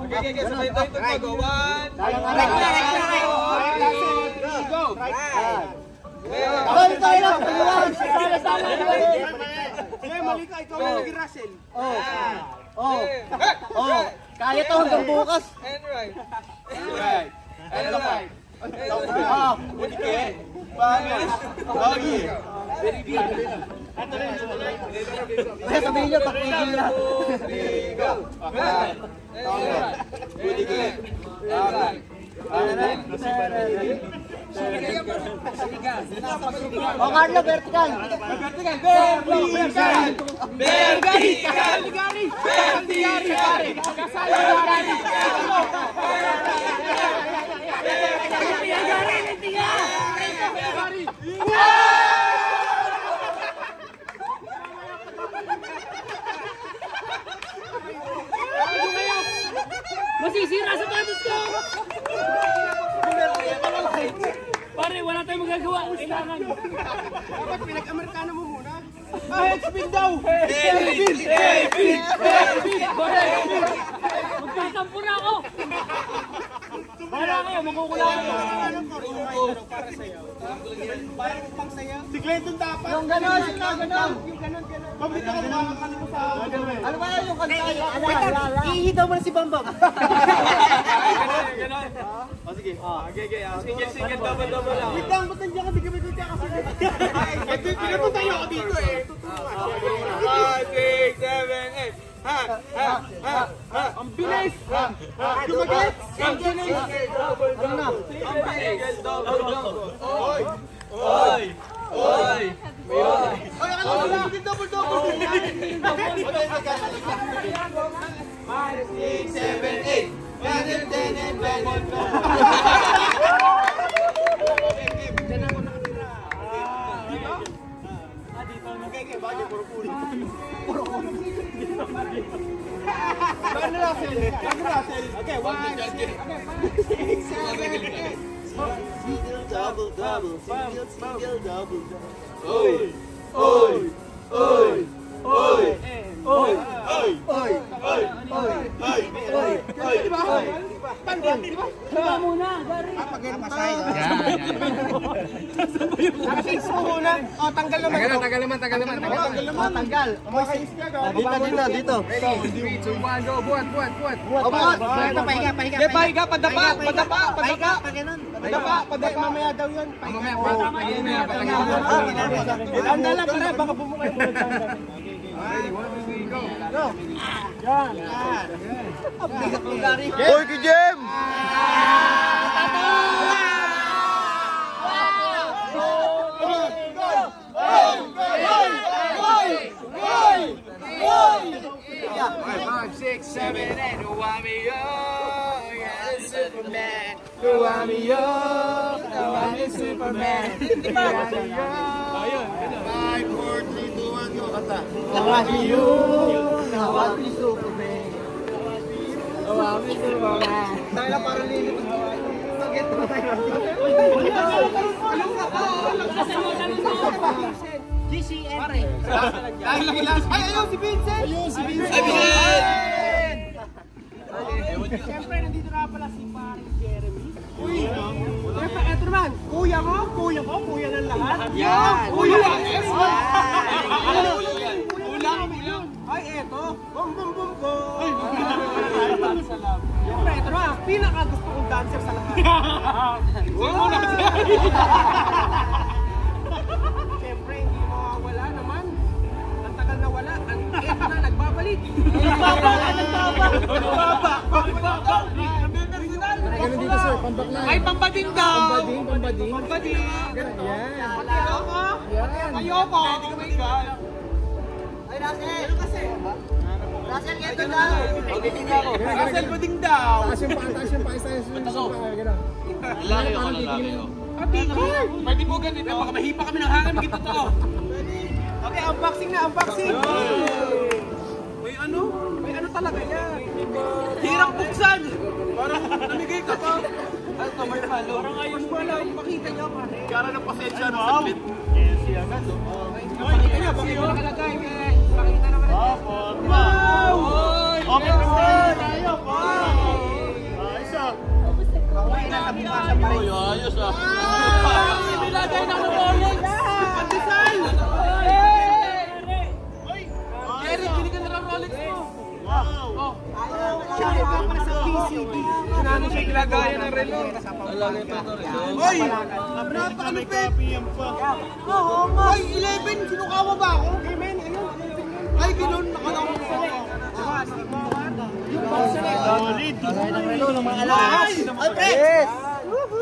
Okay, sabay tayo tugtog. 1, 2, 3, go! Ay, tayo lang! Sala! Sige, mali ka. Ikaw ang naging Russell. Kaya to hanggang bukas. And right. And right. Buti ka eh. Pangit. Okay. Very good. Kaya sabihin nyo, pakigil na. Go. Buti ka eh. O Carlo, vertical. Masisira sa patos ko! Pare, wala tayong magagawa. Kailangan. Dapat pinag-Amerikano mo muna. Headspin daw! Headspin! Magtatampo na ako! Para kayo, makukula ako. Para sa'yo. Parang pang sayo. Si Clayton dapat. Yung ganon, yung ganon. Pabita ka ba? Ano ba yung kanta? Ihitaw mo na si Bambam. Ganon. O sige. Sige, double lang. Wait lang, ba't nandiyan ka? Di ka may kutya kasi. Pinapunta tayo ako dito eh. 5, 6, 7, 8. Ang bilis! Dumagit! Ang bilis! Ano na? Ang bilis! Oy! Ay, akala ko lang yung double! 5, 6, 7, 8. Diyan ako nakatira. Dito? Dito. Okay, bagay, puro puri. Gano Russell? Okay, 1, 2, 3. Okay, 1, 2, 3. Single, double. Single, double. Oy! Di ba? Diba muna, Gary? Masay. Nakasix mo muna. O, tanggal naman. Tagal naman. Tanggal. Dito. Ready, 3, 2, 1, go. Buhat. O, buhat. Pahiga. Padapa. Mamaya daw yun. Mamaya. Tanda lang pare, baka bumukay. Ready, 1, 2, 3, go. Yan. Hoy, Kijem! Five, 6, 7, 8. Uwamiyo, yan Superman. Uwamiyo, yan Superman. Ayun. 5, 4, 3, 2, 1, go. Kata. Uwamiyo, nawati Superman. Uwami Superman. Dahil lang parang lilit. GCM. Pare. Ay, ayun, si Vincent! Siyempre, nandito na pala si paring Jeremy. Uy! Siyempre, eto naman, kuya ng lahat. Yan! Kuya! Ulang! Ay, eto, bum ko! Siyempre, eto naman, pinaka-gusto kong dancer sa lahat. Siyempre, hindi mawawala naman. Ang tagal na wala, eto na, nagbabalik. Nagbabalik! Ganun dito, sir. Ay, pambading daw! Pambading. Ganun. Yan. Ayoko. Ayoko. Oh my God. Ay, Russell! Ano kasi? Russell, ganito daw! Okay, tingnan ako. Russell, bading daw! Taas yung pa, isa yung gano'n. Laki ako ng laki. Pwede mo ganito. Baka mahipa kami ng hangin. Maging totoo. Okay, unboxing na, unboxing! May ano talaga yan? Hirang buksan! Parang namigay ka pa. Ano to, Marcelo? Parang ayos mo lang. Makita niyo, pare. Kara ng pasensya ng saglit. Yes, yan. Makita niyo, bakit mo nakalagay? Makita naman. Wow! Okay, tayo po! Ayos ah! Ayos ah! Nilagay na ng Rolex! Pandesal! Eric, hindi ka na ng Rolex mo! Wow! Siya rin ka pala sa PCD. Sinano siya ilagayan ng relo. Lalagay pa ito relo. Hoy! Napakalupit! Oo nga! Hoy, 11! Sinukawa ba ako? Okay, men. Ayun. Ay, gano'n. Nakalawang ko sa leg. Yung solid. Lalagay ng relo ng mga alahas. Ay, pre!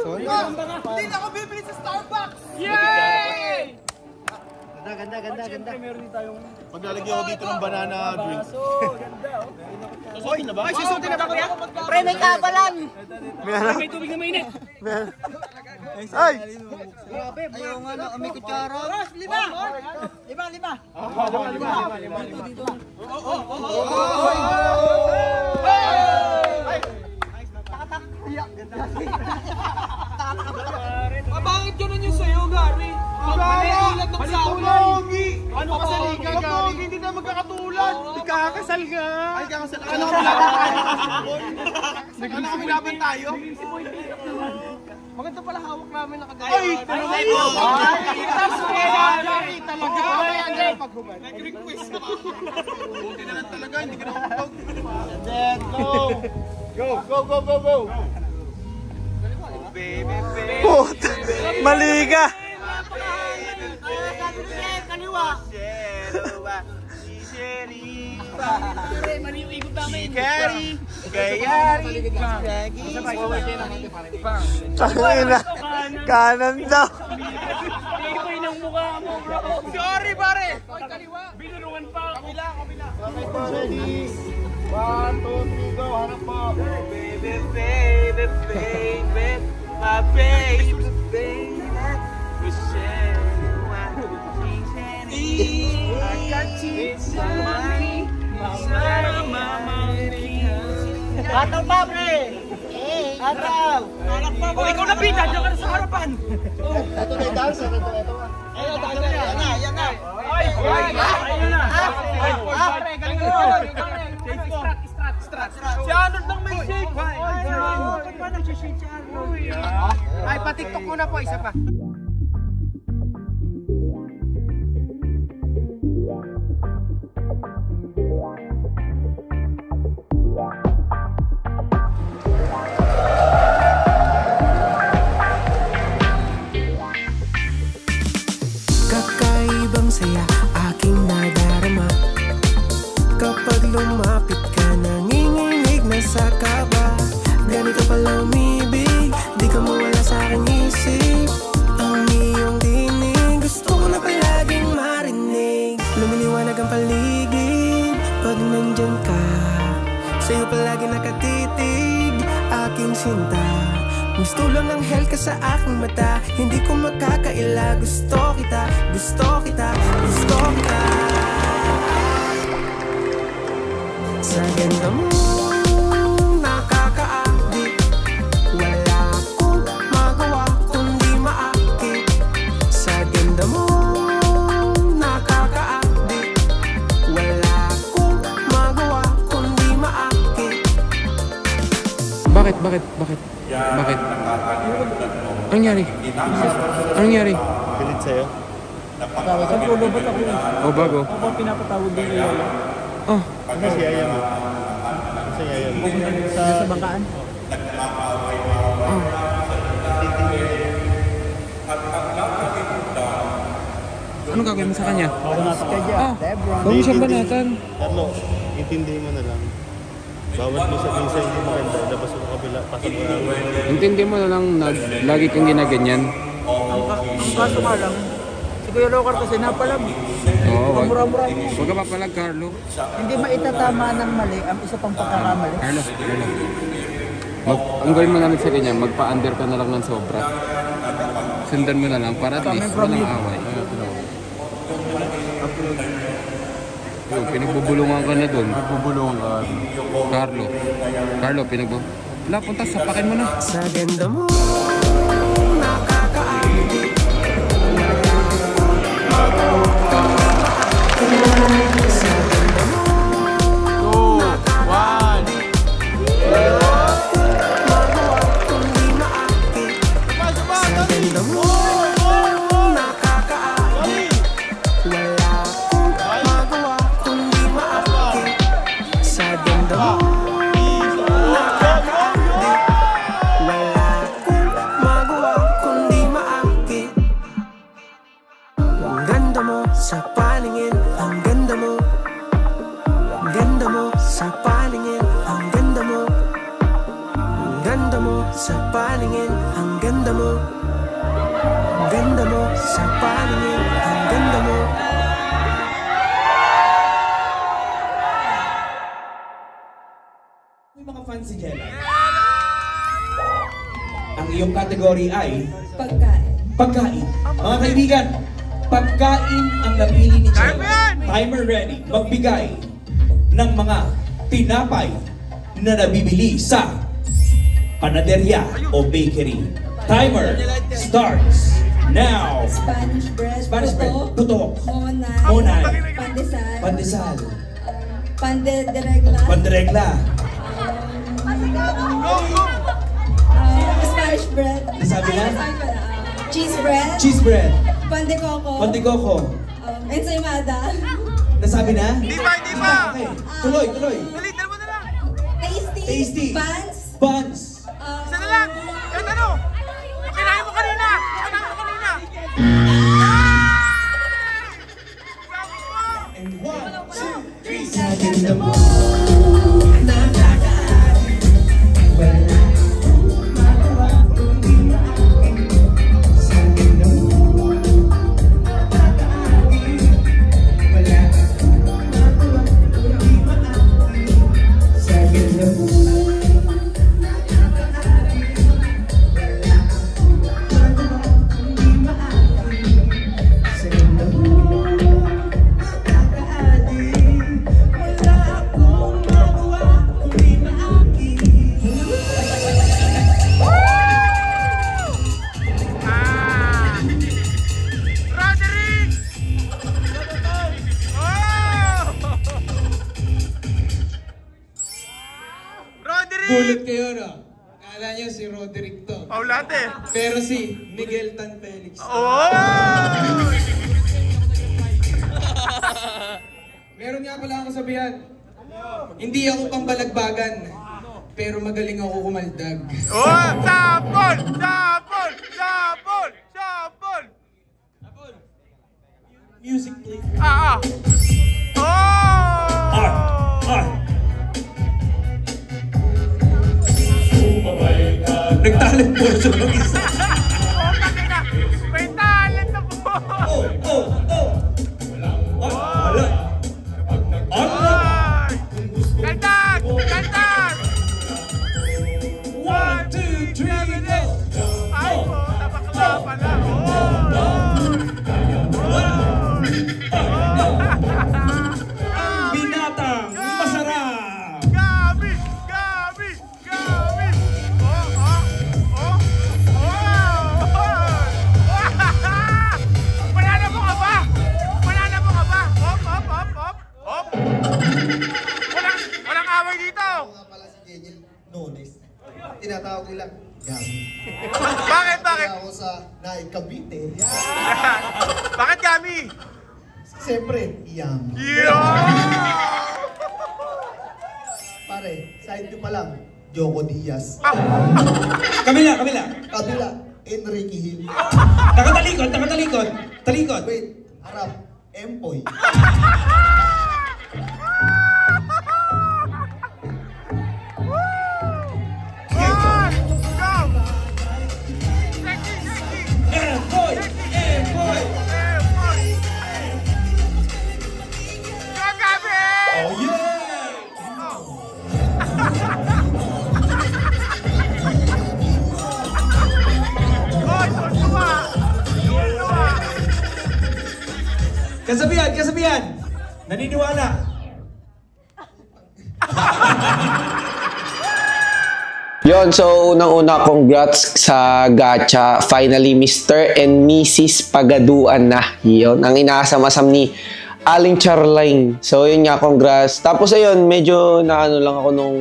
Hindi na ako bibili sa Starbucks! Yay! Ganda. Siyempre, meron din tayong... Paglalagyan ko dito ng banana drink. Ganda. Susutin na ba? Ay, susutin na ba kuya? Pre, may kabalan! May tubig na mainit. Ay! Grabe, ayaw nga na, may kutsara. Ros, 5! 5! Dito. Bakit ganun yung sayo, Gary? Maliilat ng saulay. Ano kasali ka, Gary? Hindi na magkakatulad. Kakasal ka. Ay, kakasal ka. Ano kami laban tayo? Maganda pala hawak namin nakagaya. Ay! Gary, talaga. Nag-request ka. Buti na lang talaga, hindi ka na kumutog. Then, go! Baby. Mali ka! Kaliwa. Tangina! Kanan daw! Ng mukha mo, bro. Sorry, pare. Kaliwa. Binuruan pa. Kabila. 1, 2, 3, go! Hanap po! Baby. My baby. Ataw pa, pre! Ataw! O, ikaw na pita, diyan ka na sa harapan. Ito na yung dancer, ito. Yan na. Ayun na. Pre, galing mo. Strat. Si Arnold lang may shake. Bakit ba nag-shake si Arnold? Ay, patiktok mo na po, isa pa. Kakaibang saya aking nadarama kapag lumapit ka, nanginginig na sa kaba. Ganito pala umibig, di ka mawala sa aking isip. Ang iyong dinig, gusto ko na palaging marinig. Lumiliwanag ang paligid pag nandyan ka. Sa'yo palagi nakatitig, aking sinta. Gusto lang ng hell ka sa aking mata. Hindi ko makakaila, gusto kita. Sa ganda mo, nakaka-addict. Wala akong magawa kundi maakit. Sa ganda mo, nakaka-addict. Wala akong magawa kundi maakit. Bakit? Anong nangyari? Pilit sa'yo? Saan po lobot ako eh? O, bago? Ako pinapatawag din kay Yaya. Oh. Ano si Yaya mo? Sa bangkaan? Oh. Anong gagawin mo sa kanya? Banatan ka dyan. Huwag mo siyang banatan. Carlo, intindihin mo na lang. Bawat misa-misa hindi maganda, labas mo kabila, pasok mo lang. Intindi mo na lang na lagi kang ginaganyan. Ang kaso nga lang, si Kuya Rocar kasi napalag. Oo, Pamura-mura mo. Huwag ka papalag, Carlo. Hindi maitatama ng mali ang isa pang pagkakamali. Carlo. Ang gawin mo namin sa kanya, magpa-under ka na lang ng sobra. Sundan mo na lang para at least walang away. Pinagbubulungan ka na doon. Nagbubulungan ka. Carlo, wala, punta, sapakin mo na. Sa ganda mo, nakakaakit. Sa ganda mo, nakakaakit. Magawa kundi maakit. Sa ganda mo, nakakaakit. Wala akong magawa kundi maakit. Sa ganda mo, sa paningin, ang ganda mo. Ganda mo sa paningin, ang ganda mo. Ganda mo sa paningin, ang ganda mo. Ganda mo sa paningin, ang ganda mo. May mga fans si Jelay. Ang iyong category ay Pagkain. Mga kaibigan, pagkain ang napili ni Jelay. Timer ready. Magbigay ng mga tinapay na nabibili sa panaderya o bakery. Timer starts now. Spanish bread, puto, monay, pandesal, pandesal, panderegla, Spanish bread, nasabi na? cheese bread, pan de coco, ensaymada. Nasabi na? Di ba? Okay, tuloy. Dalitan mo na lang. Tasty. Buns. Isa na lang. Kahit ano? Yung kinain mo kanina. And 1, 2, 3. Sa ganda mo. Gulat kayo, no? Akala niyo si Roderick to. Paulat eh. Pero si Miguel Tan Felix. Oh! Meron nga pala akong sabihan. Hindi ako pambalagbagan. Pero magaling ako kumaldag. Oh! Sapol! Music please. Oh! Nagtalent po siya ng isa. May talent na po! Wala. Kantan! 1, 2, 3, go! Ay po, tabakla pala. Binatang masarap! Gabi! Panalo mo ka ba? Hop! Walang away dito! Nones. Tinatawag nila Gabi. Bakit? Kaya ako sa Naik Cavite. Bakit Gami? Siyempre, Yami. Pare, side ko pa lang, Joko Diaz. Kabila. Enrique Hill. Talikod. Wait, harap, Empoy. Kasabihan! Naniniwala! Yon, so unang-una, congrats sa gacha. Finally, Mr. and Mrs. Pagaduan na. Yon, ang inaasam-asam ni Aling Charline. So, yun nga, congrats. Tapos, ayun, medyo naano lang ako nung,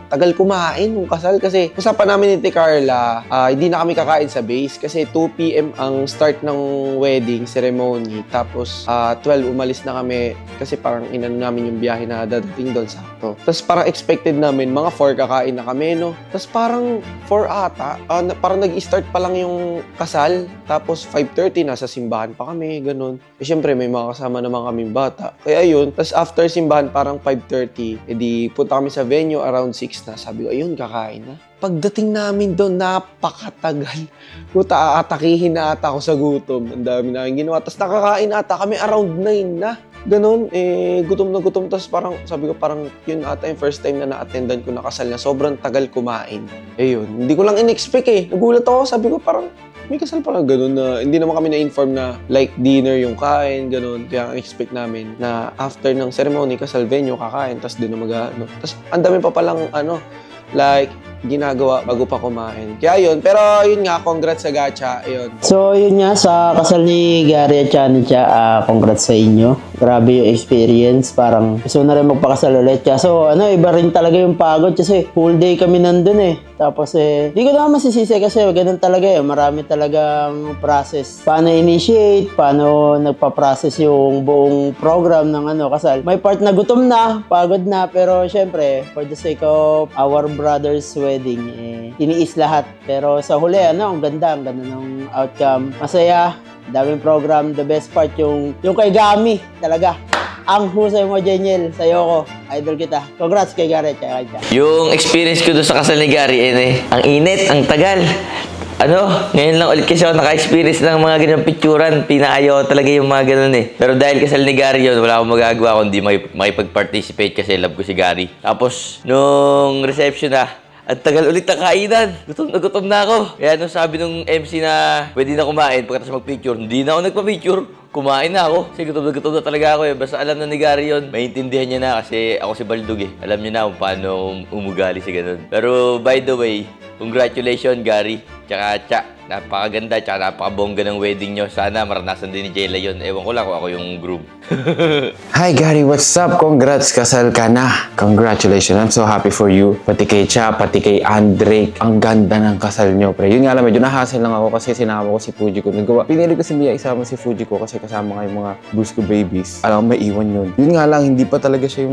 tagal kumain nung kasal kasi usapan namin ni Ate Carla, hindi na kami kakain sa base kasi 2 PM ang start ng wedding ceremony. Tapos 12 umalis na kami kasi parang inano namin yung biyahe na dadating doon sakto. Tapos parang expected namin mga 4 kakain na kami, no? Tapos parang 4 ata, parang nag-start pa lang yung kasal. Tapos 5:30 nasa simbahan pa kami, ganun. Eh syempre may mga kasama naman kaming bata. Kaya yun, tapos after simbahan parang 5:30, edi punta kami sa venue around 6 na. Sabi ko, ayun, kakain na. Pagdating namin doon, napakatagal. Puta, aatakihin na ata ako sa gutom. Ang dami namin ginawa. Tapos nakakain ata kami around 9 na. Ganon, gutom na gutom. Tapos parang, sabi ko, parang yun ata yung first time na na-attendan ko na kasal na sobrang tagal kumain. Yun, hindi ko lang in-expect Nagulat ako, sabi ko, parang may kasal pala ganon na hindi naman kami na-inform na like dinner yung kain, ganon. Kaya ang expect namin na after ng ceremony, kasal venue, kakain, tapos doon na mag-ano. Tapos ang dami pa palang like ginagawa bago pa kumain. Kaya yun, pero yun nga, congrats sa gacha, yun. So yun nga, sa kasal ni Gary at Chanica, congrats sa inyo. Grabe yung experience, parang gusto na rin magpakasal ulit. So iba rin talaga yung pagod kasi full day kami nandun Tapos di ko naman masisisi kasi ganun talaga marami talagang process. Paano initiate, paano nagpa-process yung buong program ng kasal. May part na gutom na, pagod na, pero syempre, for the sake of our brother's wedding, iniis lahat. Pero sa huli, ang ganda ng outcome. Masaya, daming program. The best part yung kay Gami, talaga. Ang husay mo, Jeniel, sa'yo ko. Idol kita. Congrats kay Gary. Yung experience ko doon sa kasal ni Gary, ang init, ang tagal. Ngayon lang ulit kasi ako naka-experience ng mga ganyan picturean. Pinaayaw talaga yung mga ganun Pero dahil kasal ni Gary yun, wala akong magagawa kundi makipag-participate kasi love ko si Gary. Tapos, nung reception ang tagal ulit ng kainan. Gutom na ako. Kaya nung sabi nung MC na pwede na kumain pagkatapos mag-picture, hindi na ako nagpa-picture. Kumain na ako. Kasi gutom na talaga ako Basta alam na ni Gary yun. Maintindihan niya na kasi ako si Baldog Alam niya na kung paano umugali si ganun. Pero by the way, congratulations Gary. Tsaka Cha, napakaganda tsaka napakabongga ng wedding nyo. Sana maranasan din ni Jayla yun. Ewan ko lang kung ako yung groom. Hi Gary, what's up? Congrats, kasal ka na. Congratulations, I'm so happy for you. Pati kay Cha, pati kay Andre. Ang ganda ng kasal nyo, pre. Yun nga lang, medyo nahasal lang ako kasi sinama ko si Fujiko. Pinili ko si Mia isama si Fujiko kasi kasama nga yung mga Busco babies. Alam ko, may iwan yun. Yun nga lang, hindi pa talaga siya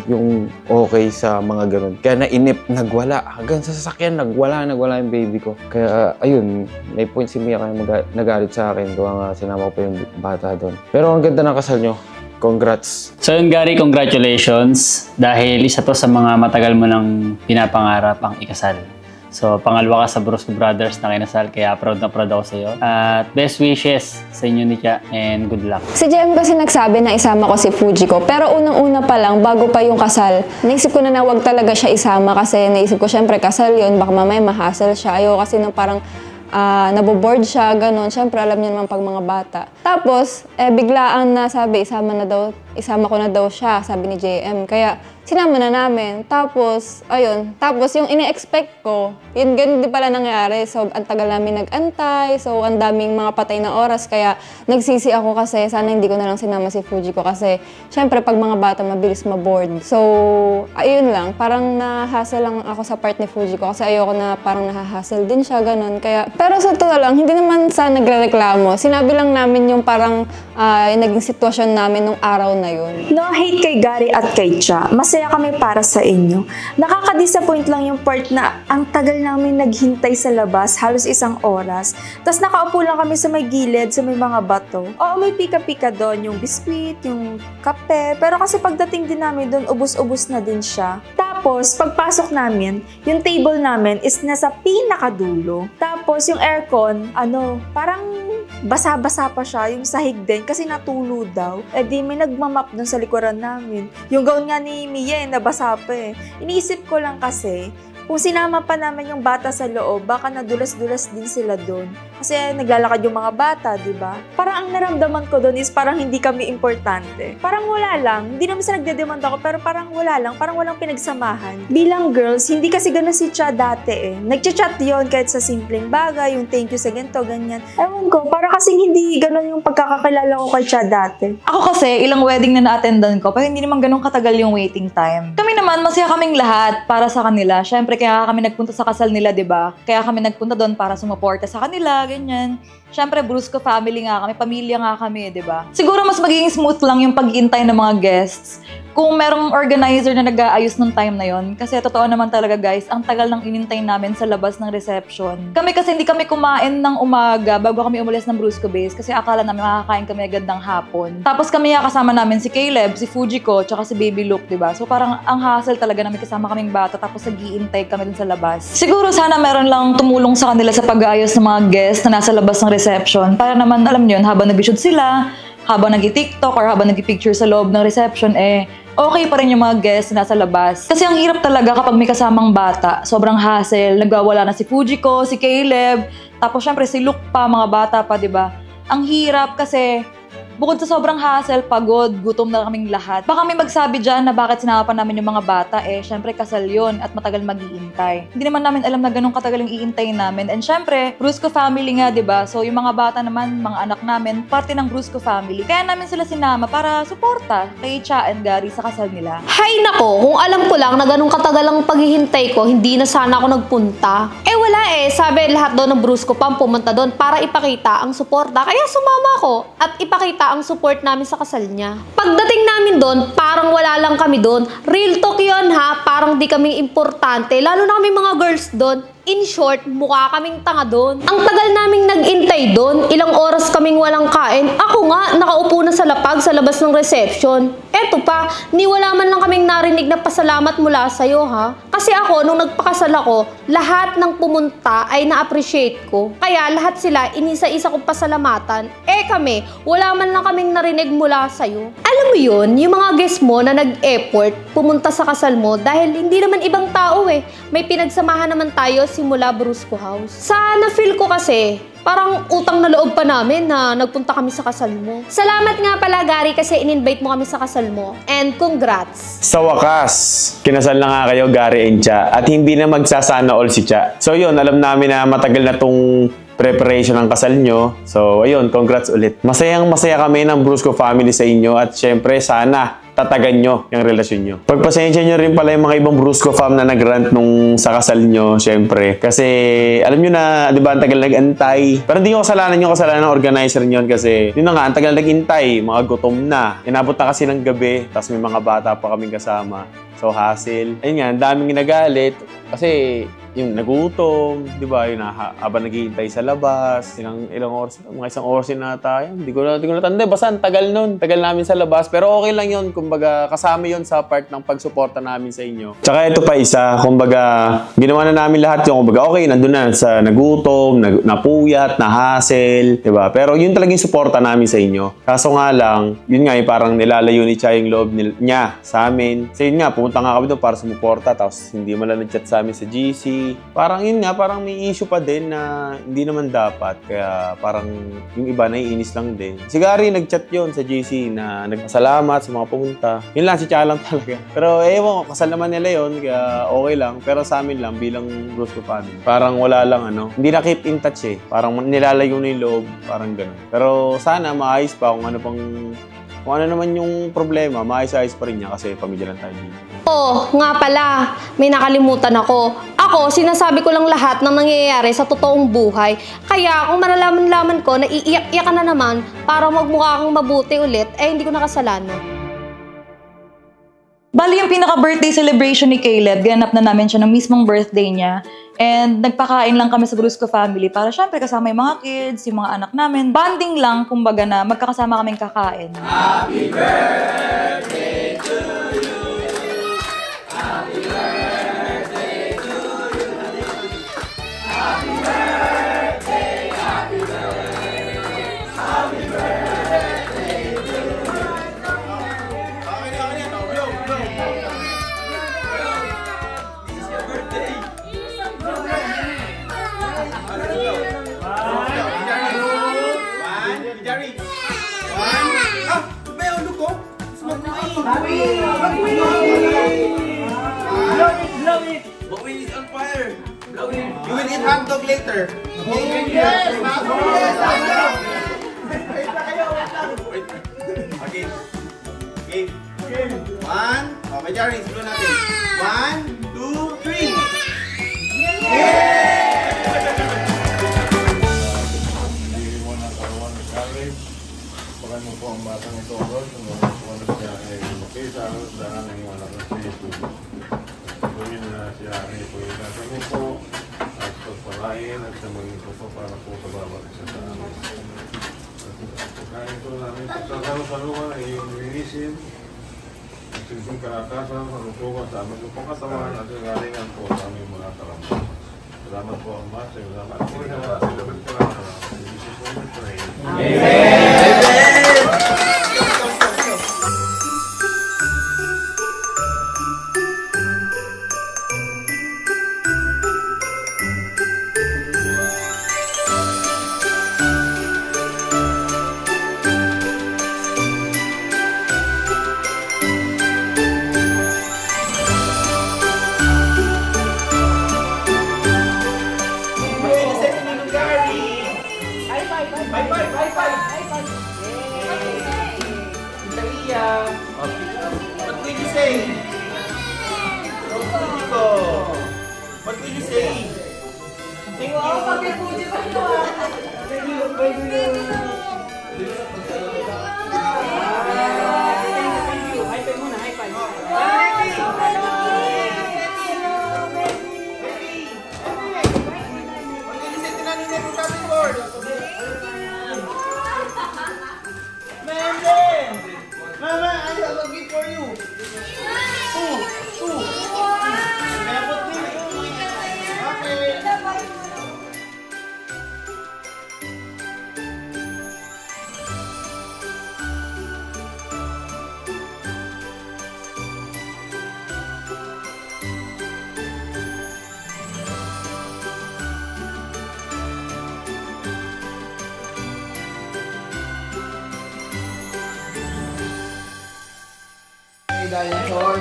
yung okay sa mga ganun. Kaya nainip, nagwala. Hanggang sa sasakyan, nagwala yung baby ko. Kaya, ayun, may point si Mia kaya nagalit sa akin. Gawa nga, sinama ko pa yung bata doon. Pero ang ganda ng kasal nyo. Congrats. So yun Gary, congratulations. Dahil isa to sa mga matagal mo nang pinapangarap ang ikasal. So pangalawa ka sa Brusco Brothers na kinasal, kaya proud na proud ako sa iyo. At best wishes sa inyo ni Cha and good luck. Si JM kasi nagsabi na isama ko si Fujiko, pero unang-una pa lang, bago pa yung kasal, naisip ko na wag talaga siya isama kasi naisip ko syempre kasal yun, baka mamaya mahasal siya. Ayoko kasi nang parang naboboard siya, ganun. Siyempre, alam niyo naman pag mga bata. Tapos, biglaan na sabi, isama ko na daw siya, sabi ni JM. Kaya, sinama na namin. Tapos, ayun. Tapos, yung ine-expect ko, yun, ganun din pala nangyari. So, ang tagal namin nag-antay. So, ang daming mga patay na oras. Kaya, nagsisi ako kasi, sana hindi ko na lang sinama si Fujiko. Kasi, syempre, pag mga bata, mabilis maboard. So, ayun lang. Parang nahassle lang ako sa part ni Fujiko. Kasi ayoko na parang nahahassle din siya, ganun. Kaya, pero sa totoo lang, hindi naman sa nagre-reklamo. Sinabi lang namin yung parang yung naging sitwasyon namin nung araw na yun. No hate kay Gary at kay Cha. Masaya kami para sa inyo. Nakaka-disappoint lang yung part na ang tagal namin naghintay sa labas, halos 1 oras. Tapos nakaupo lang kami sa may gilid, sa may mga bato. Oo, may pika-pika doon, yung biskwit, yung kape. Pero kasi pagdating din namin doon, ubus-ubus na din siya. Tapos, pagpasok namin, yung table namin is nasa pinakadulo. Tapos, yung aircon, parang basa-basa pa siya, yung sahig din, kasi natulo daw. Di may nagmamap dun sa likuran namin. Yung gown nga ni Mia, nabasa pa Iniisip ko lang kasi, Kung sinama pa namin yung bata sa loob, baka nadulas-dulas din sila doon. Kasi naglalakad yung mga bata, di ba? Parang ang naramdaman ko doon is parang hindi kami importante. Parang wala lang. Hindi naman sa nagdedemand ako, pero parang wala lang. Parang walang pinagsamahan. Bilang girls, hindi kasi ganun si Cha dati eh. Nagchat-chat yun kahit sa simpleng bagay, yung thank you sa ganito, ganyan. Ewan ko, parang kasing hindi ganun yung pagkakakilala ko kay Cha dati. Ako kasi, ilang wedding na na-attendan ko, pero hindi naman ganun katagal yung waiting time. Kami naman, masaya kaming lahat para sa kanila. Syempre, kaya kami nagpunta sa kasal nila, diba? Kaya kami nagpunta doon para sumuporta sa kanila, ganyan. Syempre, Brusco family nga kami, pamilya nga kami, diba? Siguro mas magiging smooth lang yung pag-iintay ng mga guests kung merong organizer na nag-aayos ng time na yon. Kasi totoo naman talaga guys, ang tagal ng inintay namin sa labas ng reception. Kami kasi hindi kami kumain ng umaga bago kami umalis ng Brusco Base kasi akala namin makakain kami agad ng hapon. Tapos kami kasama namin si Caleb, si Fujiko, tsaka si Baby Luke, diba? So parang ang hassle talaga namin kasama kaming bata tapos nag-iintay kami dun sa labas. Siguro sana meron lang tumulong sa kanila sa pag-aayos ng mga guests na nasa labas ng reception para naman, alam niyo yun, habang nag-shoot sila, habang nag-TikTok or habang nag-picture sa loob ng reception, okay pa rin yung mga guests na nasa labas. Kasi ang hirap talaga kapag may kasamang bata. Sobrang hassle. Nagwawala na si Fujiko, si Caleb, tapos syempre si Luke pa, mga bata pa, diba? Ang hirap kasi bukod sa sobrang hassle, pagod, gutom na kaming lahat. Baka may magsabi dyan na bakit sinama pa namin yung mga bata, syempre kasal yun at matagal mag-iintay. Hindi naman namin alam na ganun katagal yung iintay namin. And syempre, Brusco family nga, diba? So yung mga bata naman, mga anak namin, parte ng Brusco family. Kaya namin sila sinama para suporta kay Cha and Gary sa kasal nila. Hay nako, kung alam ko lang na ganun katagal ang paghihintay ko, hindi na sana ako nagpunta. Wala sabi lahat doon ng Brusco pang pumunta doon para ipakita ang suporta. Kaya sumama ako at ipakita ang support namin sa kasal niya. Pagdating namin doon, parang wala lang kami doon. Real talk yun ha, parang di kami importante. Lalo na kami mga girls doon. In short, mukha kaming tanga doon. Ang tagal naming nag-intay doon, ilang oras kaming walang kain. Ako nga, nakaupo na sa lapag sa labas ng reception. Eto pa, wala man lang kaming narinig na pasalamat mula sa'yo ha. Kasi ako, nung nagpakasal ako, lahat ng pumunta ay na-appreciate ko. Kaya lahat sila, inisa-isa kong pasalamatan. Kami, wala man lang kaming narinig mula sa'yo. Alam mo yun, yung mga guests mo na nag-effort, pumunta sa kasal mo dahil hindi naman ibang tao May pinagsamahan naman tayo simula Brusco House. Sa na-feel ko kasi, parang utang na loob pa namin na nagpunta kami sa kasal mo. Salamat nga pala, Gary, kasi in-invite mo kami sa kasal mo. And congrats! Sa wakas, kinasal na nga kayo, Gary and Cha. At hindi na magsasana all si Cha. So yun, alam namin na matagal na tong preparation ng kasal nyo. So ayun, congrats ulit. Masayang masaya kami ng Brusco family sa inyo. At syempre, sana tatagan nyo yung relasyon nyo. Pagpasensya nyo rin pala yung mga ibang Brusco fam na nag-rant nung sa kasal nyo, syempre. Kasi, alam nyo na, di ba, ang tagal nag-antay. Pero hindi yung kasalanan ng organizer nyo kasi, yun na nga, ang tagal nag-intay, mga gutom na. Inabot na kasi ng gabi, tapos may mga bata pa kaming kasama. So, hassle. Ayun nga, ang daming ginagalit. Kasi, yung nagutom, di ba, yun habang naghihintay sa labas, ilang oras, mga isang oras na tayo. Hindi ko na tanda, basta ang tagal nun. Tagal namin sa labas, pero okay lang yun. Kumbaga, kasama yun sa part ng pagsuporta namin sa inyo. Tsaka ito pa isa, kumbaga, ginawa na namin lahat yung, kumbaga, okay, nandun na sa nagutom, napuyat, nahassle, di ba? Pero yun talagang suporta namin sa inyo. Kaso nga lang, yun nga, parang nilalayo ni Cha yung loob niya sa amin. So yun nga, pumunta nga kami doon para sumuporta, tapos hindi man lang nag-chat sa amin sa GC. Parang yun nga, parang may issue pa din na hindi naman dapat. Kaya parang yung iba naiinis lang din. Si Gary nag-chat yun sa GC na nagpasalamat sa mga pumunta. Yun lang, si Cha lang talaga. Pero ewan ko, kasal naman nila yun, kaya okay lang. Pero sa amin lang, bilang Brusco family, parang wala lang hindi na keep in touch Parang nilalayo na yung loob, parang ganun. Pero sana maayos pa kung ano naman yung problema, maayos-ayos pa rin niya kasi pamilya lang tayo dito. Nga pala, may nakalimutan ako. Ako, sinasabi ko lang lahat ng nangyayari sa totoong buhay. Kaya kung malalaman-laman ko na iiyak-iyak ka na naman para magmukha kang mabuti ulit, hindi ko nakasalanan. Bali yung pinaka-birthday celebration ni Caleb, ganap na namin siya ng mismong birthday niya. And nagpakain lang kami sa Brusco family para syempre kasama yung mga kids, yung mga anak namin. Bonding lang, kumbaga na magkakasama kaming kakain. Happy birthday to you. Happy birthday to you. Happy birthday, happy birthday. Happy birthday to you. This is your birthday. eat hotdog later. Okay? Yes! Okay. Okay. One. Okay, Jerry, slow natin. 1, 2, 3. Hindi mo na karuan ng college. Baka mo po ang batang ito doon. Kung ano siya ay okay sa akin, dahil ang mga nakasya ito. Gawin na siya ay po yung nasamin po. At pagpalain at samangin ko po para po sa bawat isa sa amin. Kaya ito namin pagkakaroon ay yung linisin. Silbing karakasan sa lutugan sa aming lupang katawan at yung galingan po sa aming mga kalamang. Salamat po ang Mas. Salamat po rin naman sa Lord Karakasan. In Jesus' name we pray. What will you say? What will you say? Mama, I have a gift for you. Two. Okay. Dinosaur.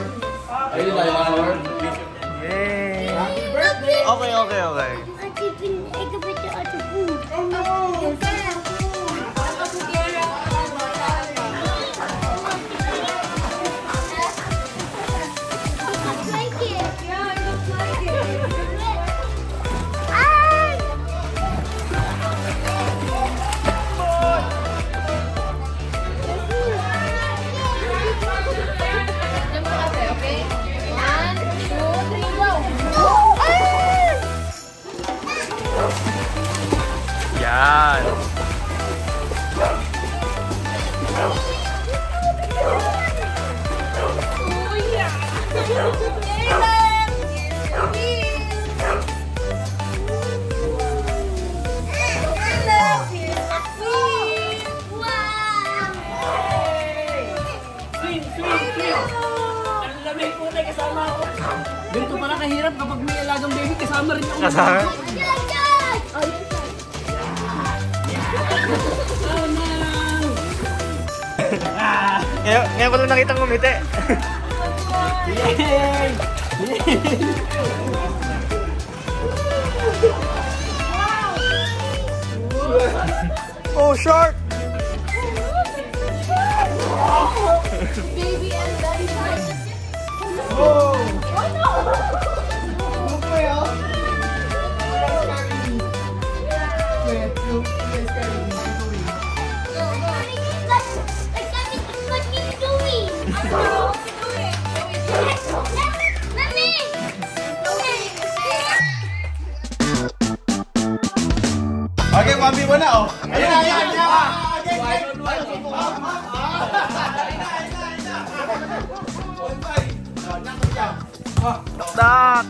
Are you dinosaur? Yay! Happy birthday! Okay. Oh no! Yan. Ganito pala kahirap kapag may alagang baby, kasama rin ako. Kasama? Ngayon ko lang nakitang ngumiti. Yay! Oh, shark! Baby and daddy shark. Oh! Oh no! Okay, 1v1 na oh. Ayan. Dak!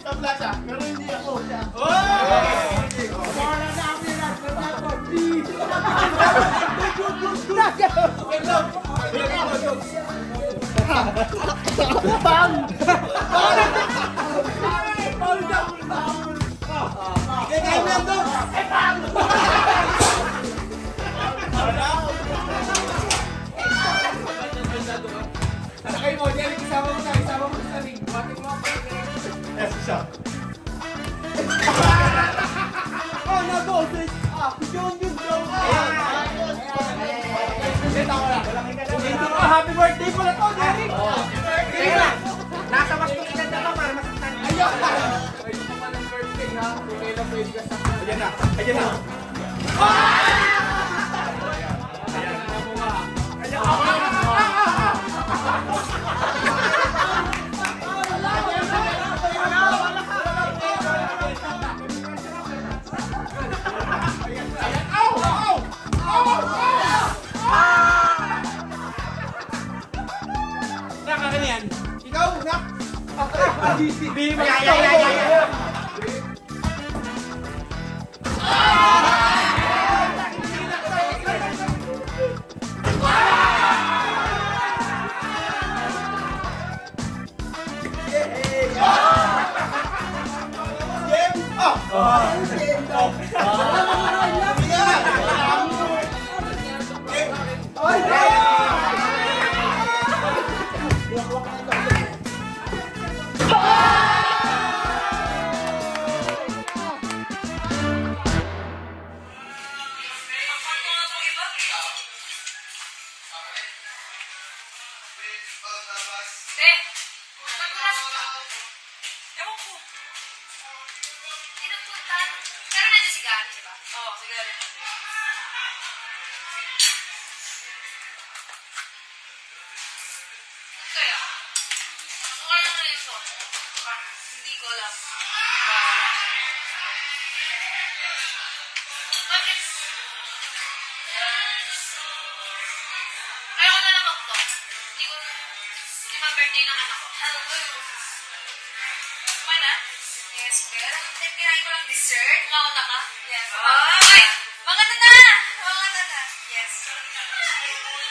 Tabla siya, pero hindi ako siya. Sakay mo, Jerry, isama mo sa ring. Bakit mo ako? Happy birthday pala to, Derek! Teka lang, nasa mas tukinan na ka para masaktan. Ayun! Pwede pa pa ng birthday ha, kung kailan pwede ka saktan. Ayan na, ayan na! Ikaw, nak! GCB, Hindi ko alam. Ayoko na lang magto. Hindi ko... Hindi pa birthday ng anak ko. Hello. Kumain na? Yes, girl. Kinain ko lang dessert. Mauna ka? Yes. Ay! Maganda na! Maganda na. Yes.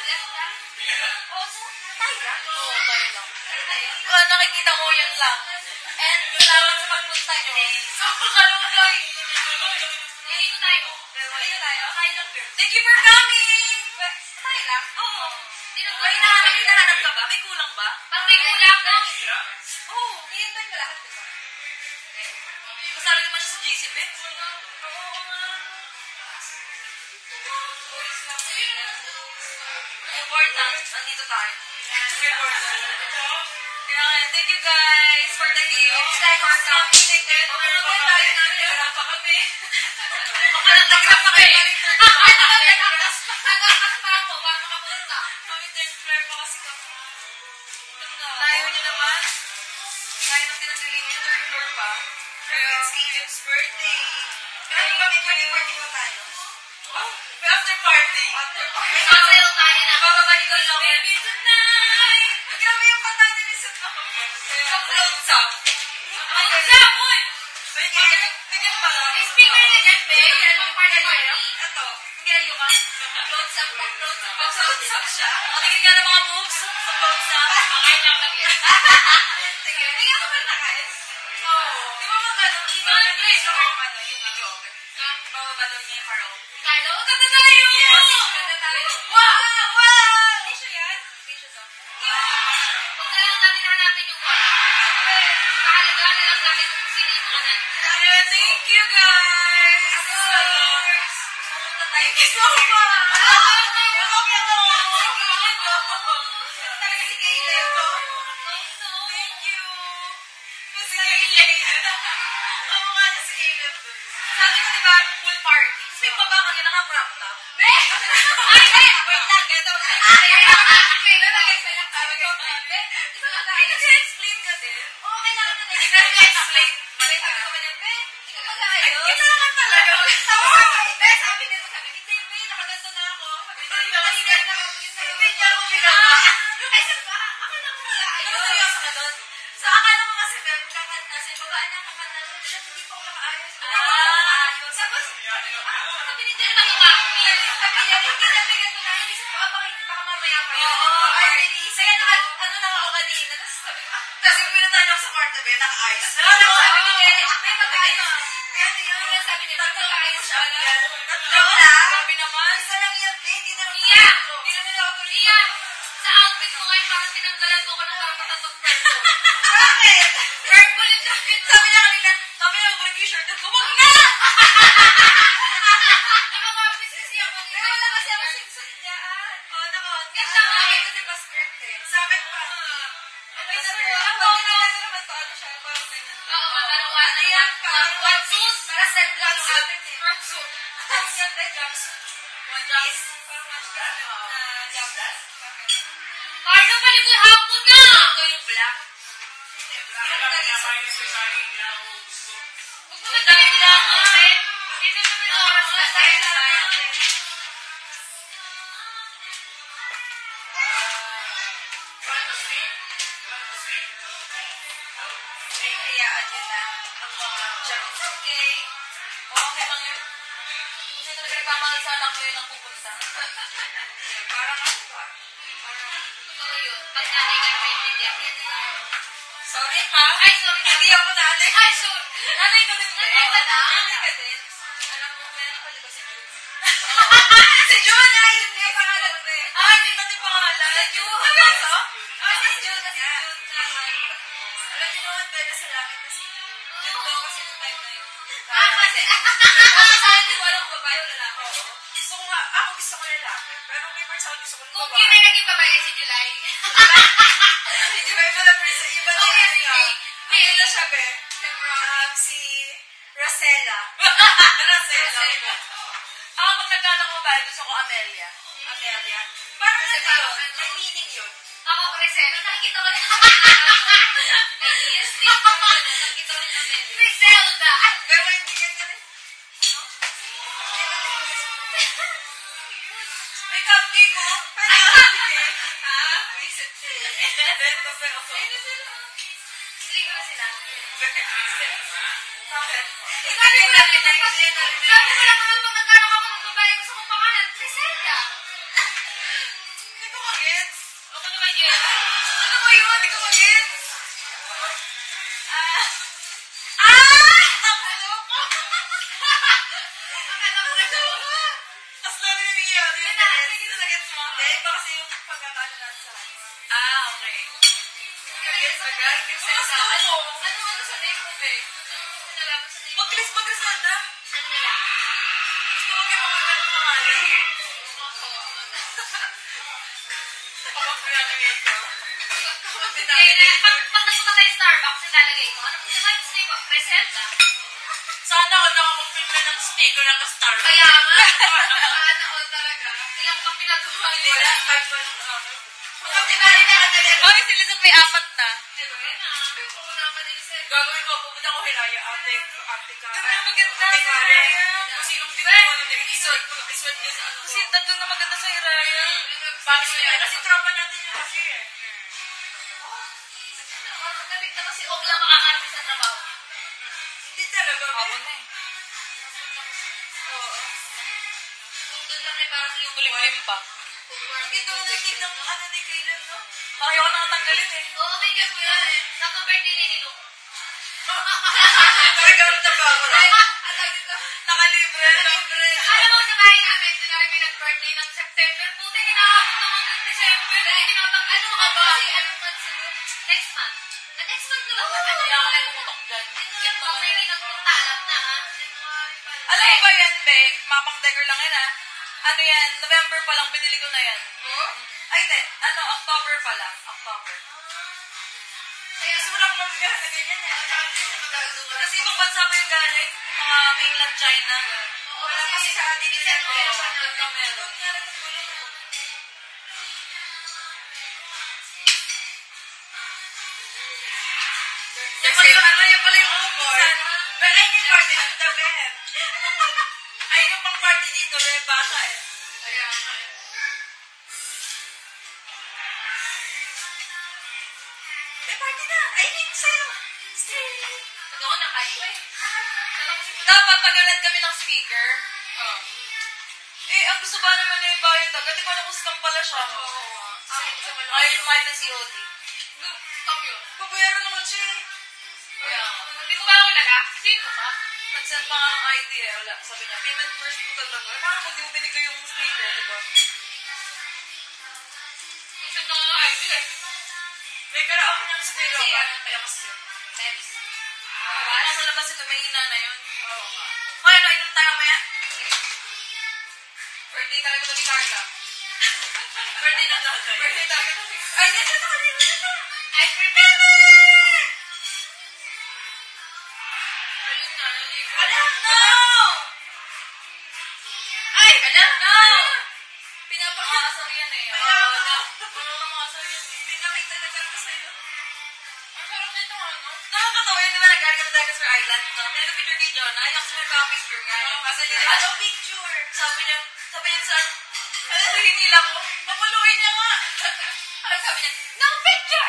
Left ka? Oo, tayo lang? Oo, tayo lang. Kung nakikita ko yun lang. And salamat sa pagpunta nyo. So, kalungkay. Dito tayo. Dito tayo? Thank you for coming! Tayo lang? Oo. May hinahanap ka ba? May kulang ba? Parang may kulang na. Oo. I-invite mo lahat. Kasali naman siya sa GCB. Oo nga. Boys lang nila. Important. Andito tayo. Important. Thank you guys for the gifts. For coming. Tayo namin. Nagrap pa kami. Nagrap pa kayo. Nag-akas pa ako. Para makapunta. Kami third floor pa kasi kami. Layo niyo naman. Layo ng pinagliling niyo. Third floor pa. It's Steven's birthday. Ano ba? May party pa tayo? May after party. May sasel tayo na. Bababalik ko lang. Baby tonight. Grabe yung kanta ni Lizette ako. Sa floats up. Ay, floats up! Bigyan ba lang? Speaker na dyan, be. Ito. Nagyayo ka. Floats up pa. Floats up siya. O, tingin ka ng mga moves sa floats up. Makain lang saglit. Sige. Hindi ka pa nakain? Oo. Di ba magano? Grace ako yung ano, yung video open. Bababa daw niya yung karaoke. Tayo? O, kanta tayo! Yes, kanta tayo. Wow! Wow! Hindi siya yan? Hindi siya to. Huwag na lang natin hanapin yung wala. Kahalaga na lang natin kung sino yung mga nandiyan. Yeah, thank you guys! Thank you so much! Okay na ako! Talaga si Caleb. Thank you! Si Caleb. Oo nga na si Caleb. Sabi ko diba, pool party. Tapos may baba ka niya naka-crop top. Be! Ay, wait lang. Ganito. Ay, nag-explain ka din? Oo, kailangan na din. Nag-explain. Sabi ko ba niya, be, hindi ka mag-ayo? Ay, ito naman talaga. Be, sabi nito, hindi, be, nakaganto na ako. Sabi niya, be, niya ako pinaka. Ay, sabi ba, ako na ako mag-ayo. Ano, seryoso ka doon? So, akala mo kasi, be, kakanta, sa babaan niya kakanta, siya, hindi pa ako nakaayos. Tapos, sabi ni Jen, sabi niya, hindi na ganito na, inisip ko, baka mamaya pa yun. Oo, ay, bilis. Kaya ano lang ako kanina, tapos sabi ko, tapos yung pinuntahan ako sa kwarto, be, naka-ayos. Sabi ni Jen, be, mag-ayos. Kaya ano yun, sabi ni Jen, mag-ayos siya. Tatlo na. Sabi naman. Isa lang yan, be, hindi na ako. Hindi na ako tuloy. Sa outfit ko ngayon, parang tinanggalan mo ko ng karapatan mag-purple. Bakit? Purple yung jacket. Sabi niya kanina, kami na, break yung shirt. Wag na! Promise? Cardo, balik ko yung hapon na! Ito yung black. Pupunta kami lang kasi dito kami na oras na tayo sa hayaan nyo na ang mga charot. Okay? Okay lang yun. Kasi talaga nagpamahal sa anak mo yun ang pupunta. Parang ano ba? Totoo yun. Pag nanay ka naman intindihan yan. Sorry ha? Ay, sorry. Hindi ako nanay. Ay, sorry. Nanay ka din. Nanay ka na? Nanay ka din. Alam mo, meron ka diba si June? Si June! Ay, hindi yung pangalan mo eh. Ay, hindi ba yung pangalan? Si June. Ano? Ah, si June. Si June. Alam niyo naman, beda sa langit na si June. June daw kasi yung time na yun. Kasi hindi ko alam kung babae o lalaki. So kung ako gusto ko lalaki, pero may parts ako gusto ko ng babae. Kung kina naging babae si July. Si July mo na pero sa iba na yun. May na siya, be. Si Rosella. Rosella. Ako pag nagkala ko babae, gusto ko Amelia. Amelia. Parang kasi yun. May meaning yun. Ako, Rosella. Nakikita ko na. Ideas din. Nakikita ko rin Amelia. Griselda. Pero hindi ganyan rin. May cupcake ko. Pwede cupcake. Ha? Visit sila. Ito pero. Hindi ko na sila. Bakit? Sabi ko lang naman pag nagkaroon ako ng babae, gusto kong pangalan, Griselda. Hindi ko mag-gets. Ako na mag-gets. Ano mo yun? Hindi ko mag-gets. Akala ko. Akala ko kasi ako. Tapos na rin yung nangyayari. Nagets mo? Hindi, iba kasi yung pagkakaano natin sa akin. Okay. Nagets agad? Griselda. Ano sa name mo, be? Mag-Griselda? Ano nila? Gusto ko kayo makagano pangalan. Pag-pinanagay ko. Pag nagpunta tayo Starbucks, nilalagay ko. Ano naman yung name mo? Griselda? Sana all nakakumpil na ng sticker ng Starbucks. Kaya nga. Sana all talaga. Ilang ka pinatuhan nila. Wala. Ay, si Lizette may 4 na. Gagawin ko, pupunta ko Hiraya, ate ka. Doon na maganda sa Hiraya. Kung sinong dito mo, iswag niya sa ano ko. Kasi doon na maganda sa Hiraya. Bakit nila? Kasi tropa natin yung kasi eh. Nabig na kasi huwag lang makakapit sa trabaho niya. Hindi talaga. Hapon na eh. Oo. Kung doon lang eh, parang yung kulimlim pa. Hindi ito na natin ng ano ni Caleb, no? Parang ayaw ko nakatanggalin eh. Oo, may guess mo yan eh. Saka birthday ni Luke. Nag-out na ba ako? Nakalibre. Alam mo, sa bahay namin, tinari may nag-birthday ng September. Puti, kinahabot naman ng December. Dahil tinatanggal mo ka ba? Kasi anong month si Luke? Next month. Next month na ba? Kaya ako lang pumutok dyan. Cute naman. Pag may nagpunta, alam na ha? Alam mo ba yan, be? Mapang dagger lang yan ha? Ano yan? November pa lang binili ko na yan. Ay, hindi. October pa lang. October. Kaya simula ko magbigahan na ganyan eh. Kasi ibang bansa pa yung galing. Yung mga mainland China. Wala kasi sa atin nila. Doon lang meron. Yan pala yung award. But I need party ng the bed. Ay, yung pang party dito, may bata eh. Kaya nga eh. May party na! Ay, hindi sa'yo! Stay! Ako na kayo eh. Dapat pagalan kami ng speaker. Eh, ang gusto ba naman na ibayad agad? Di ba nakuscam pala siya? Ay, mahal na COD. Scam yun. Babayaran naman siya eh. Hindi ko ba ako nala? Sino ka? Nag-send pa nga ng ID eh. Wala. Sabi niya, payment first po talaga. Parang kung di mo binigay yung speaker, di ba? Nag-send na nga ng ID eh. May karaoke niya sa pero kaya mas yun. Nasa labas ito, may hina na yun. Oo nga. Kaya na, inom tayo maya. Birthday talaga ito ni Carla. Birthday ng lagay. Birthday talaga ito ni Carla. Ay, nasa sa kanila na. Ay, birthday! Ayun nga, naligo. Alam, no! Ay, alam, no! picture kay Jonah. Ayaw kasi magpapicture nga. Kasi niya, ano picture? Sabi niya saan? Ano sa hinila ko? Papuluin niya nga. Ano sabi niya? No picture!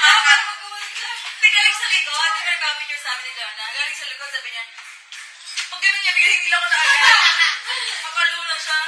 Para mag-uwan siya. Hindi, galing sa likod. Di ba nagpapicture sabi ni Jonah? Galing sa likod, sabi niya, pag gano'n niya, bigla hinila ko na agad. Mapalula siya.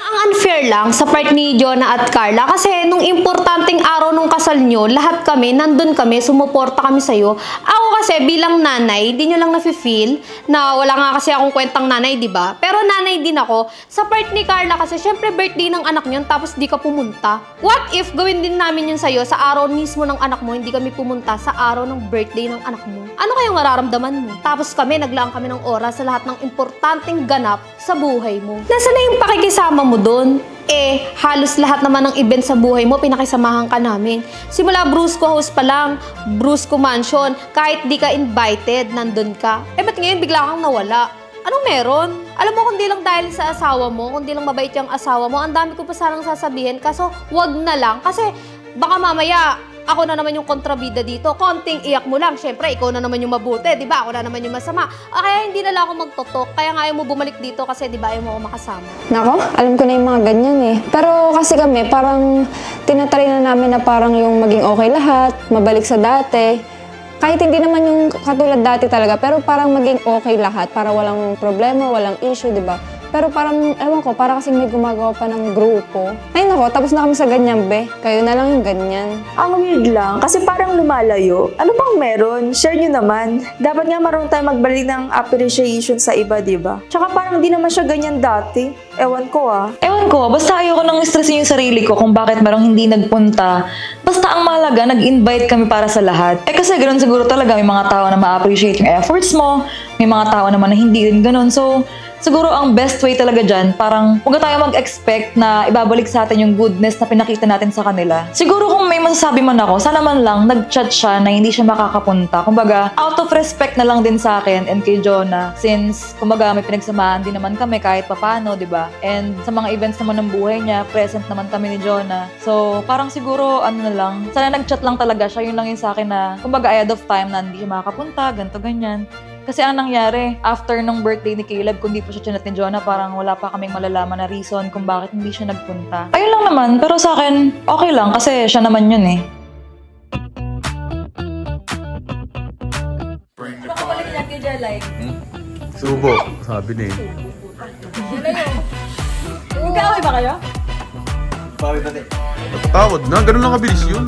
Ang unfair lang sa part ni Jonah at Carla kasi nung importanteng araw nung kasal nyo, lahat kami, nandun kami, sumuporta kami sa'yo. Ako kasi bilang nanay, di nyo lang nafe-feel na wala nga kasi akong kwentang nanay, di ba? Pero nanay din ako. Sa part ni Carla kasi, syempre birthday ng anak nyo, tapos di ka pumunta. What if gawin din namin yun sa'yo sa araw mismo ng anak mo, hindi kami pumunta sa araw ng birthday ng anak mo? Ano kayong mararamdaman mo? Tapos kami, naglaan kami ng oras sa lahat ng importanteng ganap sa buhay mo. Nasaan na yung pakikisama mo doon? Halos lahat naman ng event sa buhay mo, pinakisamahan ka namin. Simula Brusco House pa lang, Brusco Mansion, kahit di ka invited, nandun ka. Ba't ngayon bigla kang nawala? Anong meron? Alam mo, kundi lang dahil sa asawa mo, kundi lang mabait yung asawa mo, ang dami ko pa sanang sasabihin, kaso wag na lang. Kasi baka mamaya, ako na naman yung kontrabida dito. Konting iyak mo lang. Siyempre, ikaw na naman yung mabuti, di ba? Ako na naman yung masama. Kaya hindi na lang ako magtotok. Kaya nga ayaw mo bumalik dito kasi di ba ayaw mo ako makasama. Nako, alam ko na yung mga ganyan eh. Pero kasi kami, parang tinatry na namin na parang yung maging okay lahat, mabalik sa dati. Kahit hindi naman yung katulad dati talaga, pero parang maging okay lahat para walang problema, walang issue, di ba? Pero parang, ewan ko, para kasing may gumagawa pa ng grupo. Ay nako, tapos na kami sa ganyan, be. Kayo na lang yung ganyan. Ang weird lang, kasi parang lumalayo. Ano bang meron? Share nyo naman. Dapat nga marunong tayo magbalik ng appreciation sa iba, diba? Tsaka parang di naman siya ganyan dati. Ewan ko Ewan ko, basta ayoko nang stressin yung sarili ko kung bakit merong hindi nagpunta. Basta ang mahalaga, nag-invite kami para sa lahat. Kasi ganoon siguro talaga, may mga tao na ma-appreciate yung efforts mo, may mga tao naman na hindi rin ganoon. So, siguro ang best way talaga dyan, parang huwag tayo mag-expect na ibabalik sa atin yung goodness na pinakita natin sa kanila. Siguro kung may masasabi man ako, sana man lang nag-chat siya na hindi siya makakapunta. Kumbaga, out of respect na lang din sa akin and kay Jonah. Since, kumbaga, may pinagsamahan din naman kami kahit papano, di ba? And sa mga events naman ng buhay niya, present naman kami ni Jonah. So, parang siguro, ano na lang, sana nag-chat lang talaga siya. Yun lang yun sa akin na, kumbaga, ahead of time na hindi siya makakapunta, ganito, ganyan. Kasi ang nangyari, after nung birthday ni Caleb, kung di pa siya chinat ni Jonah, parang wala pa kaming malalaman na reason kung bakit hindi siya nagpunta. Ayun lang naman, pero sa akin, okay lang kasi siya naman yun eh. Baka balik lang kay Jalay. Subo, sabi na eh. Magkaaway ba kayo? Bawi pati. Tawad na, ganun lang kabilis yun.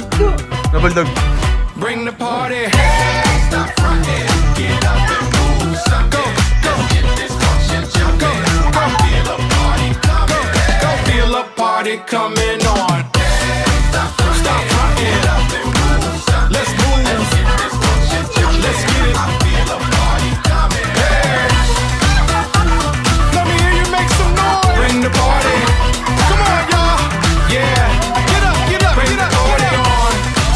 Nabaldag. Bring the party. Stop fronting. Get up and move. Go, go. Get this function jumping. Go, feel a party coming. Go, feel a party coming on. Stop fronting. Get up and move. Let's move. Let's get this function jumping. Let's get it. I feel a party coming. Hey. Let me hear you make some noise. Bring the party. Come on, y'all. Yeah. Get up, get up, bring the party on.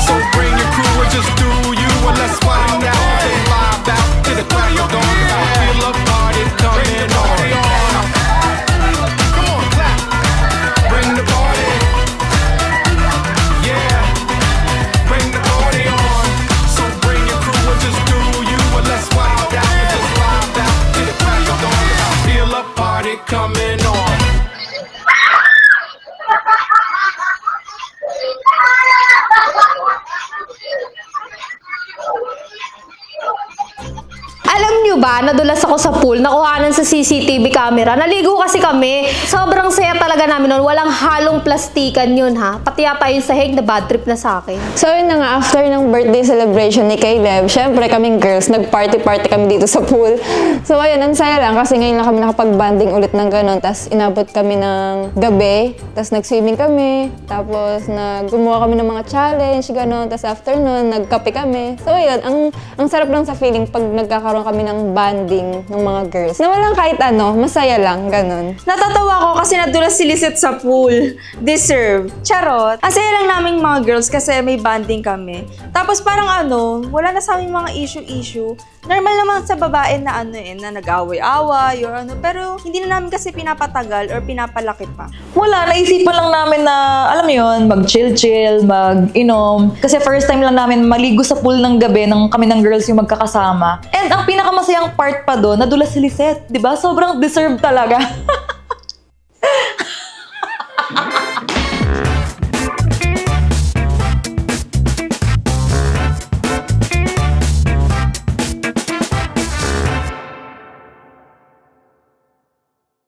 So bring your crew or just do you and let's wind out and vibe out to the crack of dawn. I feel a party coming on. Come on, clap. Bring the party. Yeah. Bring the party on. So bring your crew or just do you and let's wind out and just vibe out to the crack of dawn. I feel a party coming on. Alam nyo ba, nadulas ako sa pool, nakuhanan sa CCTV camera. Naligo kasi kami. Sobrang saya talaga namin noon. Walang halong plastikan yun, ha? Pati yata yung sahig na bad trip na sa akin. So yun na nga, after ng birthday celebration ni Caleb, syempre kaming girls, nag-party-party kami dito sa pool. So ayun, ang saya lang kasi ngayon lang kami nakapag-banding ulit ng ganun. Tapos inabot kami ng gabi, tapos nag-swimming kami, tapos gumawa kami ng mga challenge, ganun. Tapos after nun, nagkape kami. So ayun, ang sarap lang sa feeling pag nagkakaroon kami ng banding ng mga girls. Na walang kahit ano, masaya lang, ganun. Natatawa ko kasi nadulas si Lisette sa pool. Deserve. Charot. Ang saya lang naming mga girls kasi may banding kami. Tapos parang wala na sa aming mga issue-issue. Normal naman sa babae na na nag-away-away or pero hindi na namin kasi pinapatagal or pinapalaki pa. Wala, naisipan lang namin na, alam mo yun, mag-chill-chill, mag-inom. Kasi first time lang namin maligo sa pool ng gabi nang kami ng girls yung magkakasama. And ang pinakamasayang part pa doon, nadula si Lisette. Diba? Sobrang deserve talaga.